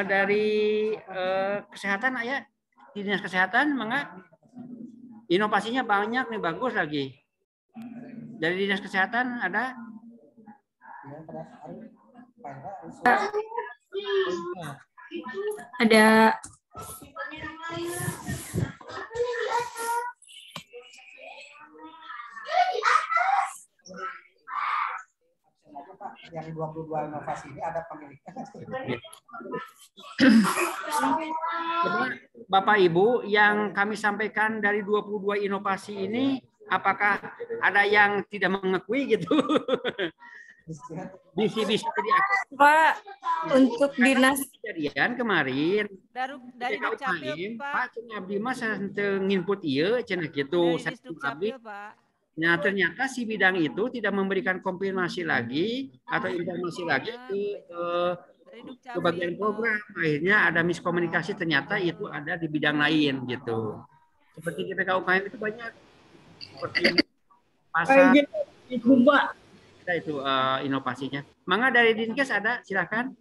Dari kesehatan ya, di dinas kesehatan mangga inovasinya banyak nih, bagus lagi. Dari dinas kesehatan ada? Ada. Yang 22 inovasi ini ada pemiliknya. Bapak Ibu, yang kami sampaikan dari 22 inovasi ini, apakah ada yang tidak mengakui gitu? Bisa diakui. Pak, untuk dinas kejadian kemarin dari Dukcapil, Pak cenah abdi mah sareng nginput ieu cenah kitu abdi. Nah, ternyata si bidang itu tidak memberikan konfirmasi lagi atau informasi lagi ke bagian program. Akhirnya ada miskomunikasi, ternyata itu ada di bidang lain gitu. Seperti GPK UKM itu banyak. Seperti pasar. Itu inovasinya. Mangga dari Dinkes ada, silakan.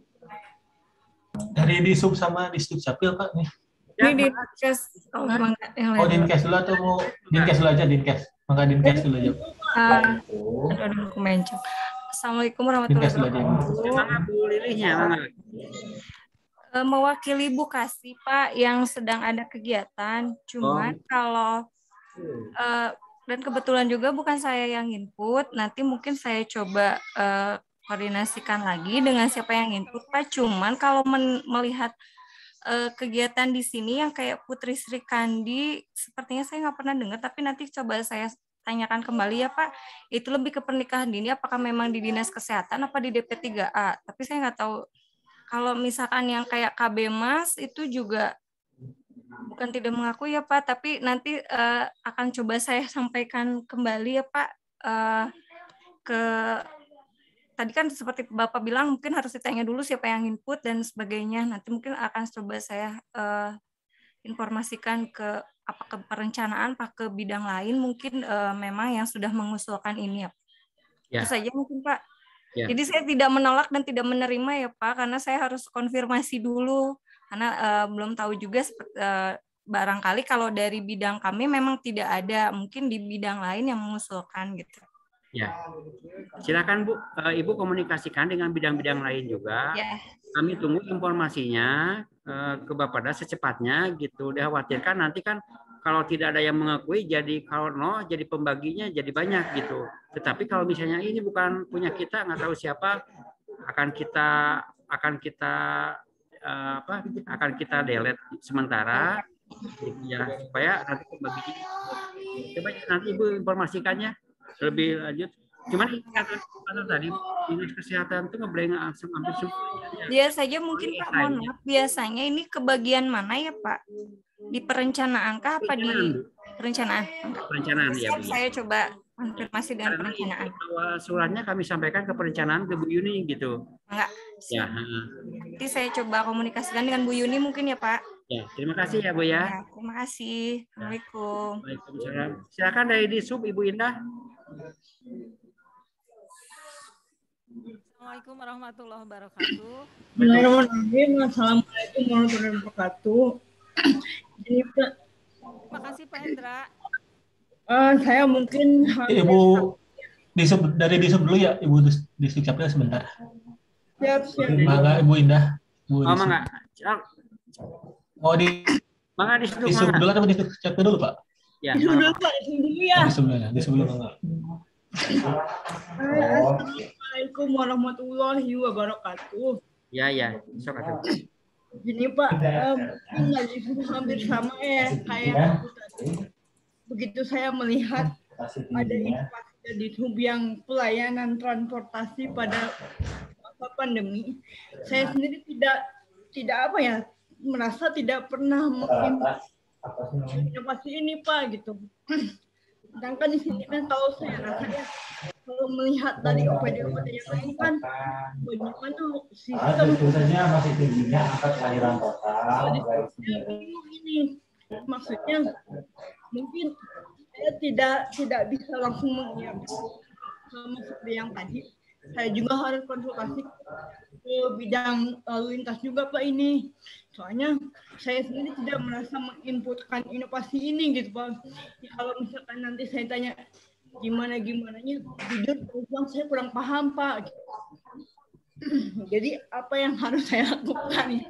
Dari di sub sama di Dukcapil Pak nih. Ya, ini Dinkes. Oh, Dinkes dulu atau mau Dinkes dulu aja Dinkes. Maka Dinkes dulu aja. Aduh, aku mencet. Assalamualaikum warahmatullahi wabarakatuh. Mangga Bu Lilihnya, mangga. Mewakili Bu Kasih Pak yang sedang ada kegiatan. Cuman kalau dan kebetulan juga bukan saya yang input, nanti mungkin saya coba koordinasikan lagi dengan siapa yang input Pak. Cuman kalau melihat kegiatan di sini yang kayak Putri Sri Kandi, sepertinya saya nggak pernah dengar, tapi nanti coba saya tanyakan kembali ya Pak. Itu lebih ke pernikahan dini, apakah memang di Dinas Kesehatan apa di DP3A? Tapi saya nggak tahu. Kalau misalkan yang kayak KB Mas itu juga bukan tidak mengakui ya Pak, tapi nanti akan coba saya sampaikan kembali ya Pak ke tadi kan seperti Bapak bilang mungkin harus ditanya dulu siapa yang input dan sebagainya. Nanti mungkin akan coba saya informasikan ke apa ke perencanaan, apa ke bidang lain mungkin memang yang sudah mengusulkan ini ya. Itu saja mungkin Pak. Ya. Jadi saya tidak menolak dan tidak menerima ya Pak, karena saya harus konfirmasi dulu karena belum tahu juga barangkali kalau dari bidang kami memang tidak ada, mungkin di bidang lain yang mengusulkan gitu. Ya, silakan Bu, Ibu komunikasikan dengan bidang-bidang lain juga. Ya. Kami tunggu informasinya ke Bapak secepatnya gitu. Dikhawatirkan nanti kan kalau tidak ada yang mengakui, jadi kalau jadi pembaginya jadi banyak gitu. Tetapi kalau misalnya ini bukan punya kita, nggak tahu siapa, akan kita akan kita delete sementara ya supaya nanti kembali. Coba nanti Ibu informasikannya lebih lanjut. Cuman kesehatan tadi dinas kesehatan itu ngeblank hampir semuanya. Dia saja mungkin Pak, mohon maaf, biasanya ini ke bagian mana ya Pak? Di perencanaan kah apa di perencanaan? Perencanaan ya Bu. Saya coba konfirmasi dengan perencanaan. Awal suratnya kami sampaikan ke perencanaan ke Bu Yuni gitu. Enggak. Ya. Nanti saya coba komunikasikan dengan Bu Yuni mungkin ya Pak. Ya, terima kasih ya Bu ya. Ya, terima kasih. Assalamualaikum. Waalaikumsalam. Silakan dari Disub Ibu Indah. Assalamualaikum warahmatullahi wabarakatuh. Bismillahirrahmanirrahim. Assalamualaikum warahmatullahi wabarakatuh. Jadi Pak. Terima kasih Pak Hendra. Saya mungkin Ibu dari Disub dulu ya, Ibu Disub Capil sebentar. Siap. Mangga Ibu Indah. Mangga. Mau di Disub dulu atau Disub Capil dulu Pak? Ya. Disub dulu Pak, Disub dulu ya. Disub dulu Mangga. Assalamualaikum warahmatullahi wabarakatuh. Ya. Sok. Gini Pak, mungkin hampir sama ya kayak aku tadi. Begitu saya melihat ada inovasi dari Disub yang pelayanan transportasi pada masa pandemi, saya sendiri tidak apa ya, merasa tidak pernah inovasi ini Pak gitu. Sedangkan di sini kan kalau saya rasa ya, kalau melihat dari OPD-OPD yang lain kan bagaimana sistem masih tingginya angka kelahiran total. Ini maksudnya mungkin saya tidak bisa langsung mengiyakan sama seperti yang tadi. Saya juga harus konsultasi ke bidang lalu lintas juga Pak ini. Soalnya saya sendiri tidak merasa menginputkan inovasi ini gitu Pak. Ya, kalau misalkan nanti saya tanya gimana-gimananya, jujur saya kurang paham Pak. Jadi apa yang harus saya lakukan?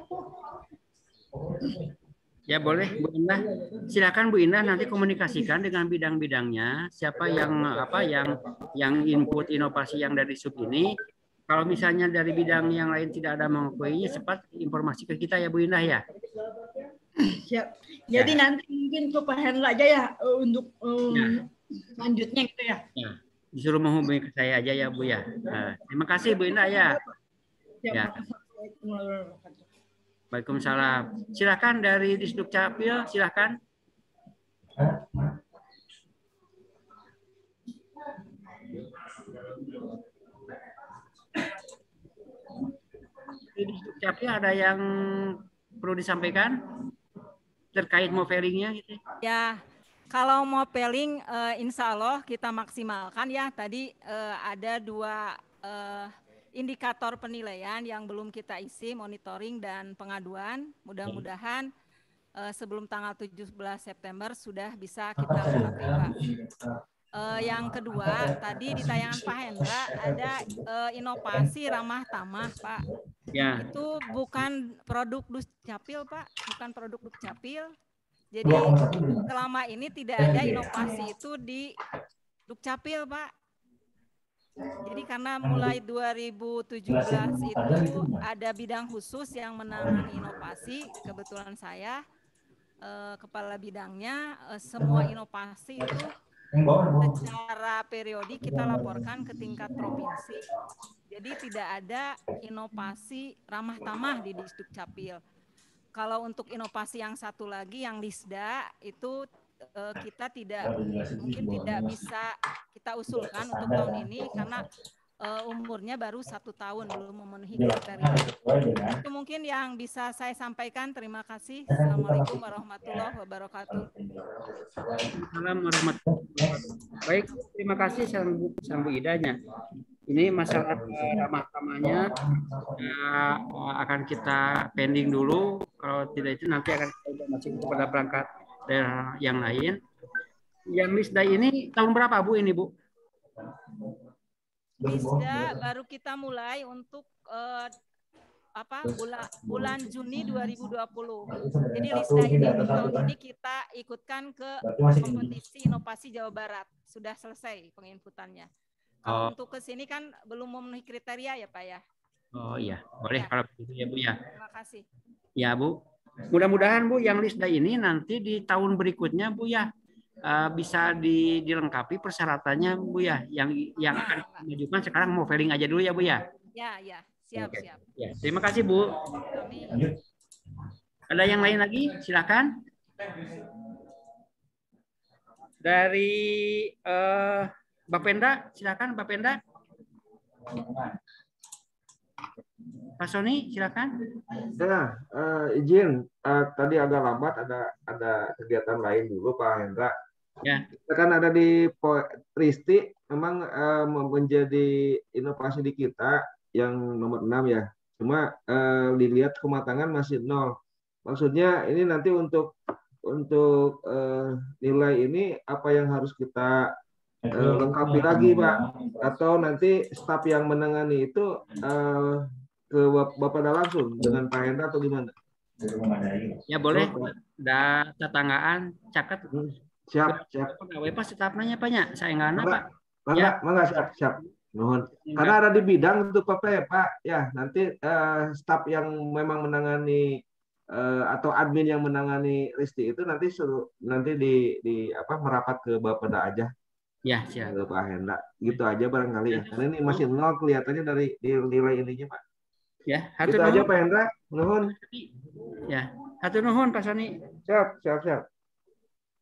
Ya boleh Bu Indah. Silakan Bu Indah nanti komunikasikan dengan bidang-bidangnya. Siapa yang input inovasi yang dari sub ini. Kalau misalnya dari bidang yang lain tidak ada mengakuinya, cepat informasi ke kita ya Bu Indah ya. Siap. Jadi nanti mungkin ke Pak Hendra aja ya untuk selanjutnya gitu ya. Ya. Disuruh menghubungi ke saya aja ya Bu ya. Terima kasih Bu Indah ya. Ya. Waalaikumsalam. Silakan dari Disduk Capil, silakan. Di Disduk Capil ada yang perlu disampaikan terkait movelingnya gitu? Ya, kalau moveling insya Allah kita maksimalkan ya. Tadi ada 2 indikator penilaian yang belum kita isi, monitoring dan pengaduan. Mudah-mudahan sebelum tanggal 17 September sudah bisa kita lengkapi Pak. Yang kedua, tadi di tayangan Pak Hendra ada inovasi ramah tamah Pak. Ya. Itu bukan produk Dukcapil Pak, bukan produk Dukcapil. Jadi selama ini tidak ada inovasi itu di Dukcapil Pak. Jadi karena mulai 2017 itu ada bidang khusus yang menangani inovasi, kebetulan saya kepala bidangnya, semua inovasi itu secara periodik kita laporkan ke tingkat provinsi. Jadi tidak ada inovasi ramah tamah di Disduk Capil. Kalau untuk inovasi yang satu lagi yang Lisda itu kita mungkin tidak bisa kita usulkan untuk tahun ini karena umurnya baru 1 tahun, belum memenuhi kriteria. Itu mungkin yang bisa saya sampaikan. Terima kasih. Assalamualaikum warahmatullahi wabarakatuh. Assalamualaikum warahmatullahi wabarakatuh. Baik, terima kasih Sambu Idanya. Ini masalah ramah tamahnya akan kita pending dulu. Kalau tidak itu nanti akan kita informasi kepada perangkat daerah yang lain. Yang Lisda ini tahun berapa Bu ini Bu? Lisda baru kita mulai untuk bulan Juni 2020. Jadi Lisda ini untuk tahun ini kita ikutkan ke kompetisi inovasi Jawa Barat. Sudah selesai penginputannya. Kalau untuk ke sini kan belum memenuhi kriteria ya Pak ya. Oh iya, boleh kalau begitu ya Bu ya. Terima kasih. Ya Bu, mudah-mudahan Bu yang Lisda ini nanti di tahun berikutnya Bu ya bisa dilengkapi persyaratannya Bu ya. Yang akan dimajukan sekarang mau filing aja dulu ya Bu ya. Ya, siap, Oke. siap. Ya, terima kasih Bu. Amin. Ada yang lain lagi? Silakan. Dari Bapenda, silakan Bapenda. Pak Sony, silakan. Ya, izin tadi agak lambat ada kegiatan lain dulu Pak Hendra. Ya. Kita kan ada di Risti, memang menjadi inovasi di kita yang nomor 6 ya. Cuma dilihat kematangan masih 0. Maksudnya ini nanti untuk nilai ini apa yang harus kita lengkapi lagi Pak? Atau nanti staf yang menangani itu ke Bapak langsung dengan Pak Hendra atau gimana? Ya boleh. Da tetanggaan caket. Siap. Pegawai Pak stafnya Paknya. Saya nggak Pak. Mangga siap. Nuhun. Karena ada di bidang itu Pak ya. Nanti staf yang memang menangani atau admin yang menangani Risti itu nanti di merapat ke Bapeda aja. Ya, siap. Ke Pak Hendra. Gitu aja barangkali ya. Karena ini masih 0 kelihatannya dari nilai ininya Pak. Ya, itu aja Pak Hendra. Nuhun. Ya, hatur nuhun Pak Sony. Siap.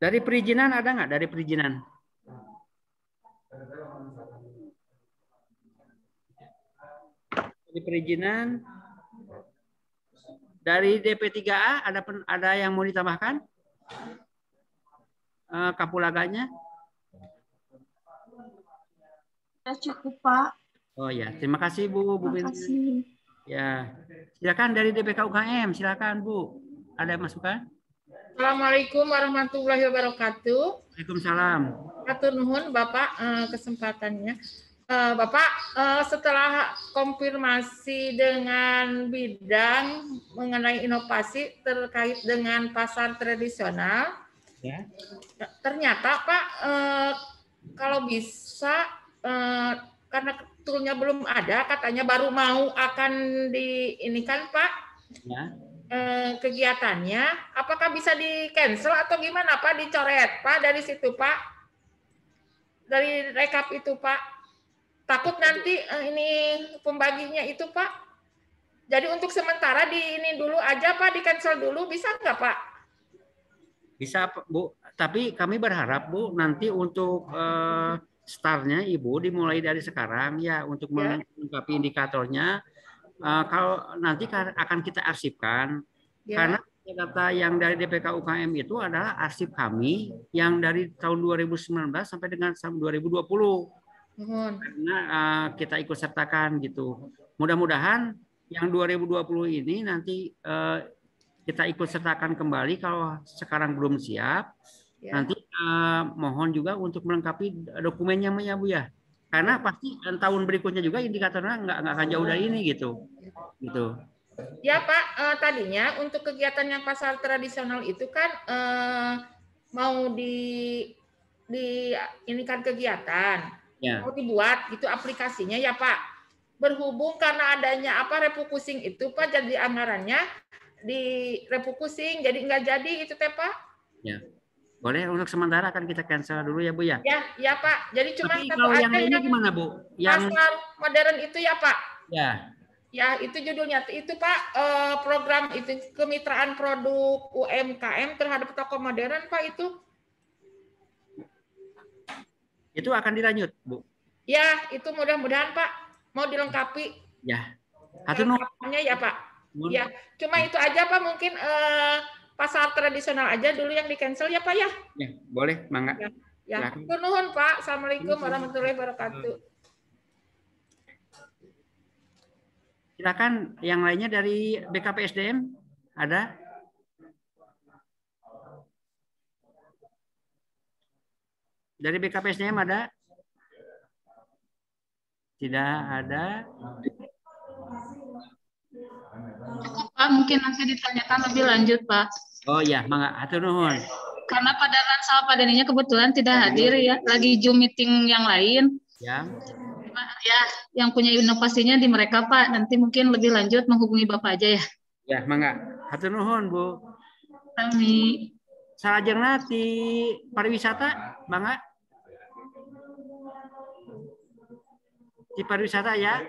Dari perizinan ada nggak? Dari perizinan? Dari perizinan. Dari DP3A ada yang mau ditambahkan? Kapulaganya? Cukup Pak. Oh ya, terima kasih Bu. Terima kasih. Ya, silakan dari DPK UKM, silakan Bu. Ada masukan? Assalamualaikum warahmatullahi wabarakatuh. Waalaikumsalam. Hatur nuhun Bapak kesempatannya. Bapak, setelah konfirmasi dengan bidang mengenai inovasi terkait dengan pasar tradisional, ya. Ternyata Pak, kalau bisa, karena toolnya belum ada, katanya baru mau akan diinikan Pak, ya. Kegiatannya, apakah bisa di cancel atau gimana Pak, dicoret Pak dari situ Pak, dari rekap itu Pak. Takut nanti ini pembaginya itu Pak. Jadi untuk sementara di ini dulu aja Pak, di cancel dulu, bisa nggak Pak? Bisa Bu, tapi kami berharap Bu nanti untuk startnya Ibu dimulai dari sekarang ya untuk melengkapi indikatornya. Kalau nanti akan kita arsipkan karena data yang dari DPK UKM itu adalah arsip kami yang dari tahun 2019 sampai dengan 2020. Karena kita ikut sertakan gitu. Mudah-mudahan yang 2020 ini nanti kita ikut sertakan kembali kalau sekarang belum siap. Nanti mohon juga untuk melengkapi dokumennya ya Bu ya. Karena pasti tahun berikutnya juga indikatornya nggak akan jauh dari ini gitu. Ya Pak, tadinya untuk kegiatan yang pasar tradisional itu kan mau inikan kegiatan. Ya. Mau dibuat gitu aplikasinya ya Pak. Berhubung karena adanya refocusing itu Pak, jadi anggarannya di refocusing, jadi nggak jadi itu teh Pak. Ya, boleh untuk sementara akan kita cancel dulu ya Bu ya. Ya Pak. Jadi cuma satu aja yang ini gimana Bu? Yang pasar modern itu ya Pak. Ya, itu judulnya itu Pak, program itu kemitraan produk UMKM terhadap toko modern Pak itu. Itu akan dilanjut, Bu? Ya, itu mudah-mudahan Pak mau dilengkapi. Ya. Lengkapnya ya Pak. Ya, cuma itu aja Pak, mungkin pasar tradisional aja dulu yang di-cancel ya Pak ya. Ya, boleh, mangga. Ya. Nuhun Pak. Assalamualaikum warahmatullahi wabarakatuh. Silakan yang lainnya dari BKPSDM ada? Dari BKPSDM ada? Tidak ada. Pak, mungkin nanti ditanyakan lebih lanjut, Pak. Oh iya, mangga, hatur nuhun. Karena Pak Darlan sama Pak Deninya kebetulan tidak hadir ya, lagi Zoom meeting yang lain. Ya. Ya, yang punya inovasinya di mereka Pak. Nanti mungkin lebih lanjut menghubungi Bapak aja ya. Ya, mangga. Hatur nuhun Bu. Kami. Salajengna ti pariwisata, mangga. Di pariwisata ya.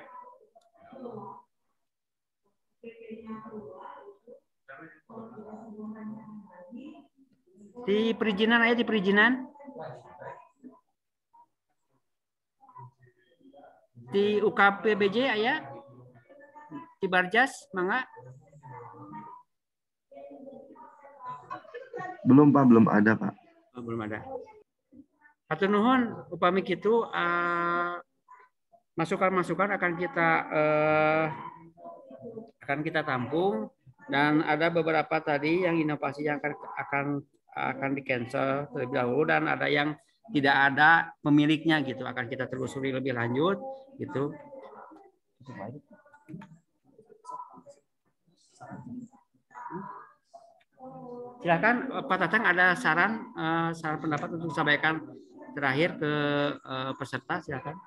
Di perizinan aja, di perizinan. Di UKPBJ aya. Di Barjas, mangga. Belum Pak, belum ada Pak. Oh, belum ada. Hatur nuhun, upami kitu masukan-masukan akan kita tampung, dan ada beberapa tadi yang inovasi yang akan di cancel terlebih dahulu, dan ada yang tidak ada pemiliknya gitu, akan kita telusuri lebih lanjut gitu. Silakan Pak Tatang, ada saran pendapat untuk disampaikan terakhir ke peserta, silakan.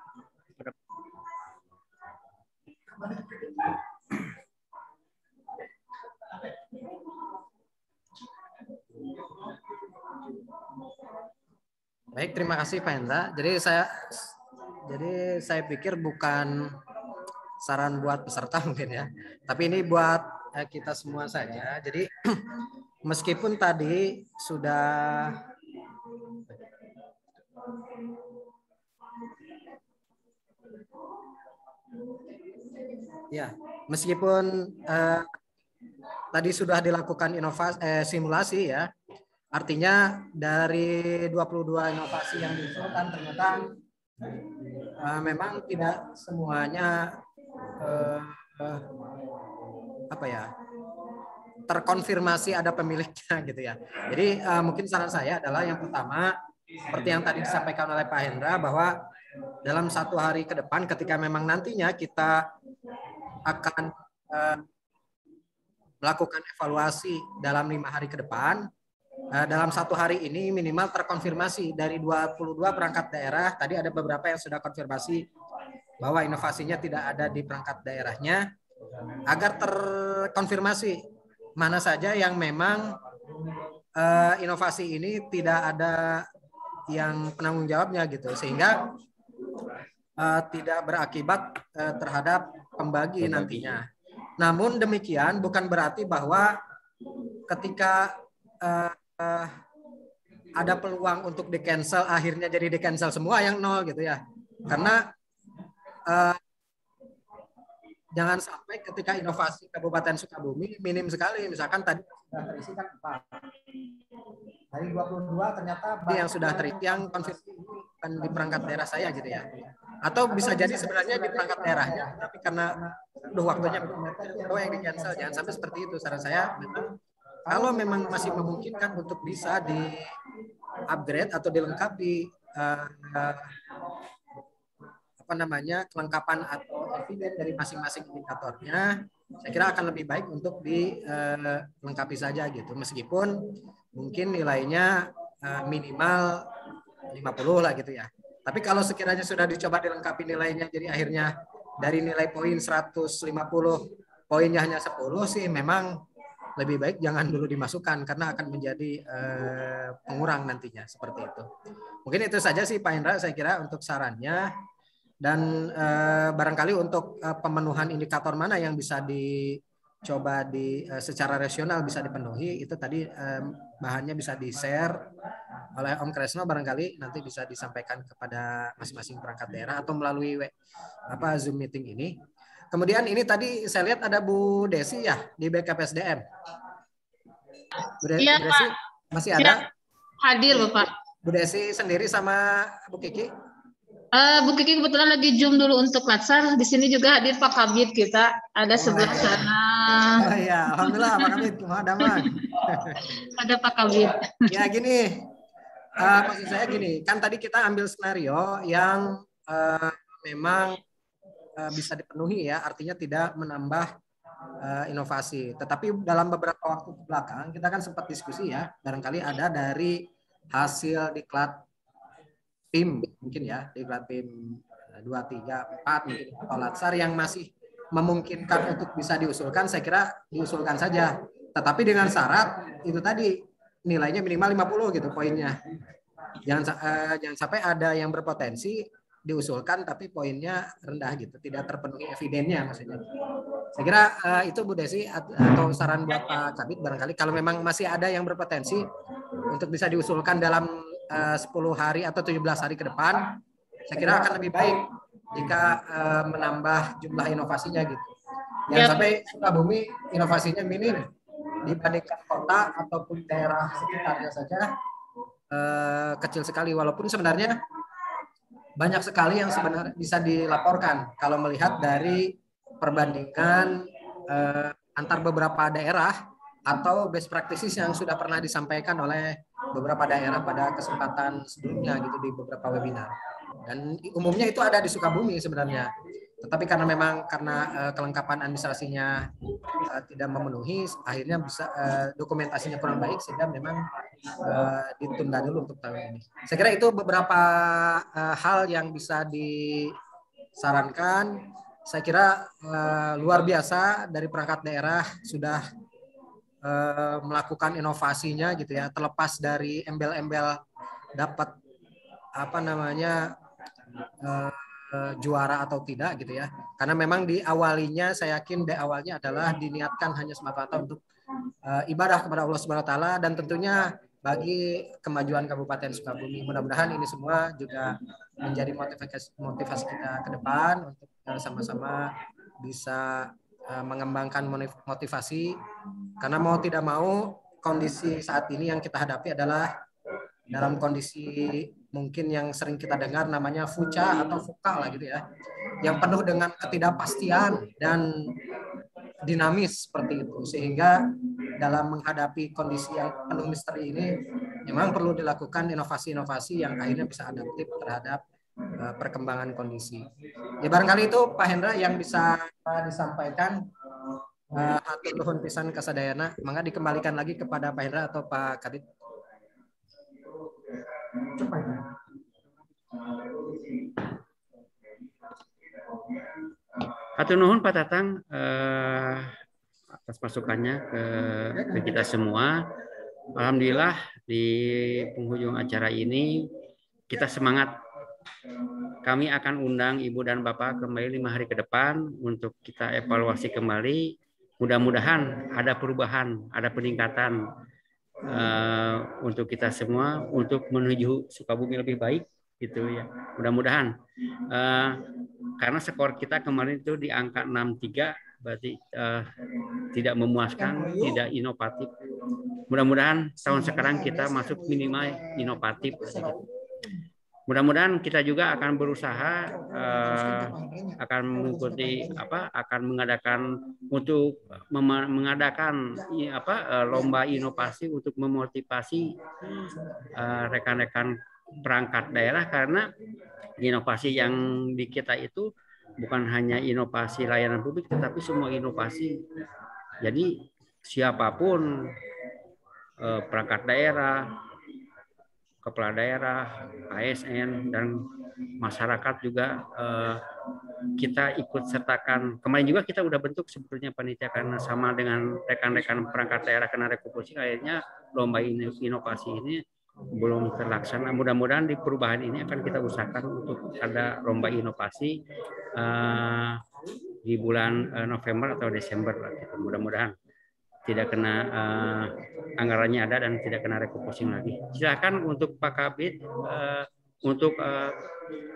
Baik, terima kasih Pak Hendra. Jadi saya pikir bukan saran buat peserta mungkin ya, tapi ini buat kita semua saja. Jadi meskipun tadi sudah ya, meskipun tadi sudah dilakukan simulasi ya, artinya dari 22 inovasi yang diusulkan ternyata memang tidak semuanya terkonfirmasi ada pemiliknya gitu ya. Jadi mungkin saran saya adalah yang pertama, seperti yang tadi disampaikan oleh Pak Hendra, bahwa dalam 1 hari ke depan ketika memang nantinya kita akan melakukan evaluasi dalam 5 hari ke depan, dalam 1 hari ini minimal terkonfirmasi dari 22 perangkat daerah. Tadi ada beberapa yang sudah konfirmasi bahwa inovasinya tidak ada di perangkat daerahnya, agar terkonfirmasi mana saja yang memang inovasi ini tidak ada yang penanggung jawabnya gitu, sehingga tidak berakibat terhadap pembagi nantinya. Namun demikian bukan berarti bahwa ketika ada peluang untuk di-cancel, akhirnya jadi di-cancel semua yang nol gitu ya. Karena jangan sampai ketika inovasi Kabupaten Sukabumi minim sekali, misalkan tadi sudah terisi kan 4. Dari 22 ternyata yang sudah terisi, yang konfirmasi bukan di perangkat daerah saya gitu ya. Atau bisa jadi sebenarnya di perangkat daerahnya, tapi karena waktunya yang di-cancel. Jangan sampai seperti itu. Saran saya memang kalau memang masih memungkinkan untuk bisa di-upgrade atau dilengkapi kelengkapan atau eviden dari masing-masing indikatornya, saya kira akan lebih baik untuk dilengkapi saja gitu, meskipun mungkin nilainya minimal 50 lah gitu ya. Tapi kalau sekiranya sudah dicoba dilengkapi nilainya, jadi akhirnya dari nilai poin 150 poinnya hanya 10 sih, memang lebih baik jangan dulu dimasukkan karena akan menjadi pengurang nantinya, seperti itu. Mungkin itu saja sih Pak Hendra, saya kira untuk sarannya. Dan barangkali untuk pemenuhan indikator mana yang bisa dicoba secara rasional bisa dipenuhi, itu tadi bahannya bisa di-share oleh Om Kresno, barangkali nanti bisa disampaikan kepada masing-masing perangkat daerah atau melalui Zoom meeting ini. Kemudian ini tadi saya lihat ada Bu Desi ya di BKPSDM. Bu Desi Pak. Masih ada? Hadir Bapak. Bu Desi sendiri sama Bu Kiki? Bu Kiki kebetulan lagi Zoom dulu untuk Latsar. Di sini juga hadir Pak Kabid kita. Ada sebelah sana. Oh iya, alhamdulillah Pak Kabid. Damai. Ada Pak Kabid. Ya gini, maksud saya gini, kan tadi kita ambil skenario yang memang bisa dipenuhi ya, artinya tidak menambah inovasi. Tetapi dalam beberapa waktu ke belakang kita kan sempat diskusi ya, barangkali ada dari hasil diklat PIM mungkin ya, diklat PIM 2, 3, 4 mungkin atau latsar yang masih memungkinkan untuk bisa diusulkan, saya kira diusulkan saja. Tetapi dengan syarat itu tadi nilainya minimal 50 gitu poinnya. Jangan sampai ada yang berpotensi diusulkan tapi poinnya rendah gitu, tidak terpenuhi evidennya maksudnya. Saya kira itu Bu Desi atau saran buat Pak Kabid barangkali kalau memang masih ada yang berpotensi untuk bisa diusulkan dalam 10 hari atau 17 hari ke depan, saya kira akan lebih baik jika menambah jumlah inovasinya gitu. Jangan sampai Sukabumi inovasinya minim dibandingkan kota ataupun daerah sekitarnya saja kecil sekali, walaupun sebenarnya banyak sekali yang sebenarnya bisa dilaporkan kalau melihat dari perbandingan antar beberapa daerah atau best practices yang sudah pernah disampaikan oleh beberapa daerah pada kesempatan sebelumnya gitu di beberapa webinar. Dan umumnya itu ada di Sukabumi sebenarnya. Tetapi karena memang kelengkapan administrasinya tidak memenuhi, akhirnya bisa dokumentasinya kurang baik sehingga memang ditunda dulu untuk tahun ini. Saya kira itu beberapa hal yang bisa disarankan. Saya kira luar biasa dari perangkat daerah sudah melakukan inovasinya gitu ya, terlepas dari embel-embel dapat juara atau tidak gitu ya, karena memang diawalinya saya yakin di awalnya adalah diniatkan hanya semata-mata untuk ibadah kepada Allah Subhanahu Wa Taala dan tentunya bagi kemajuan Kabupaten Sukabumi. Mudah-mudahan ini semua juga menjadi motivasi kita ke depan untuk sama-sama bisa mengembangkan motivasi, karena mau tidak mau kondisi saat ini yang kita hadapi adalah dalam kondisi mungkin yang sering kita dengar namanya fuca atau fuka lah gitu ya, yang penuh dengan ketidakpastian dan dinamis seperti itu, sehingga dalam menghadapi kondisi yang penuh misteri ini memang perlu dilakukan inovasi-inovasi yang akhirnya bisa adaptif terhadap perkembangan kondisi. Ya barangkali itu Pak Hendra yang bisa disampaikan. Hatur nuhun pisan kasadayana, mangga dikembalikan lagi kepada Pak Hendra atau Pak Kadit. Hatur nuhun Pak Tatang atas masukannya ke kita semua. Alhamdulillah di penghujung acara ini kita semangat. Kami akan undang Ibu dan Bapak kembali 5 hari ke depan untuk kita evaluasi kembali. Mudah-mudahan ada perubahan, ada peningkatan untuk kita semua untuk menuju Sukabumi lebih baik gitu ya. Mudah-mudahan karena skor kita kemarin itu di angka 63 berarti tidak memuaskan, tidak inovatif. Mudah-mudahan tahun sekarang kita masuk minimal inovatif. Mudah-mudahan kita juga akan berusaha akan mengikuti akan mengadakan lomba inovasi untuk memotivasi rekan-rekan perangkat daerah, karena inovasi yang di kita itu bukan hanya inovasi layanan publik tetapi semua inovasi. Jadi siapapun perangkat daerah, kepala daerah, ASN, dan masyarakat juga kita ikut sertakan. Kemarin juga kita udah bentuk sebetulnya panitia karena sama dengan rekan-rekan perangkat daerah kena rekuperasi, akhirnya lomba inovasi ini belum terlaksana. Mudah-mudahan di perubahan ini akan kita usahakan untuk ada lomba inovasi di bulan November atau Desember lah gitu. Mudah-mudahan tidak kena anggarannya ada dan tidak kena refocusing lagi. Silakan untuk Pak Kabid untuk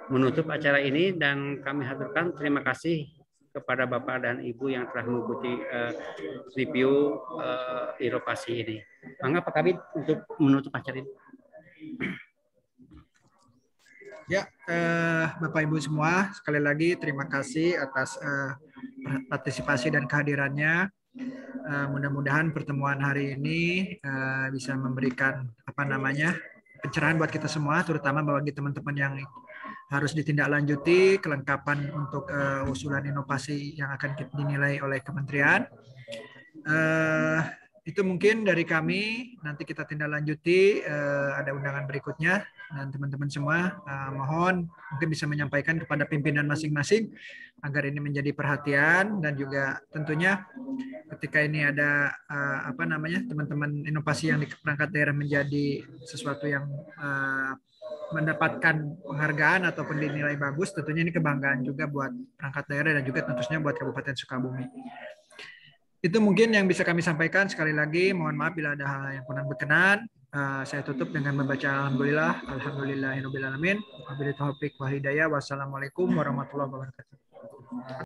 menutup acara ini, dan kami haturkan terima kasih kepada Bapak dan Ibu yang telah mengikuti review inovasi ini. Mangga Pak Kabid untuk menutup acara ini. Ya, Bapak Ibu semua, sekali lagi terima kasih atas partisipasi dan kehadirannya. Mudah-mudahan pertemuan hari ini bisa memberikan pencerahan buat kita semua, terutama bagi teman-teman yang harus ditindaklanjuti kelengkapan untuk usulan inovasi yang akan dinilai oleh kementerian. itu mungkin dari kami. Nanti kita tindak lanjuti, ada undangan berikutnya, dan teman-teman semua mohon mungkin bisa menyampaikan kepada pimpinan masing-masing agar ini menjadi perhatian, dan juga tentunya ketika ini ada teman-teman inovasi yang di perangkat daerah menjadi sesuatu yang mendapatkan penghargaan ataupun dinilai bagus, tentunya ini kebanggaan juga buat perangkat daerah dan juga tentunya buat Kabupaten Sukabumi. Itu mungkin yang bisa kami sampaikan. Sekali lagi mohon maaf bila ada hal yang kurang berkenan. Saya tutup dengan membaca alhamdulillah, alhamdulillahirabbil alamin, wabillahi taufiq wal hidayah. Wassalamualaikum warahmatullahi wabarakatuh.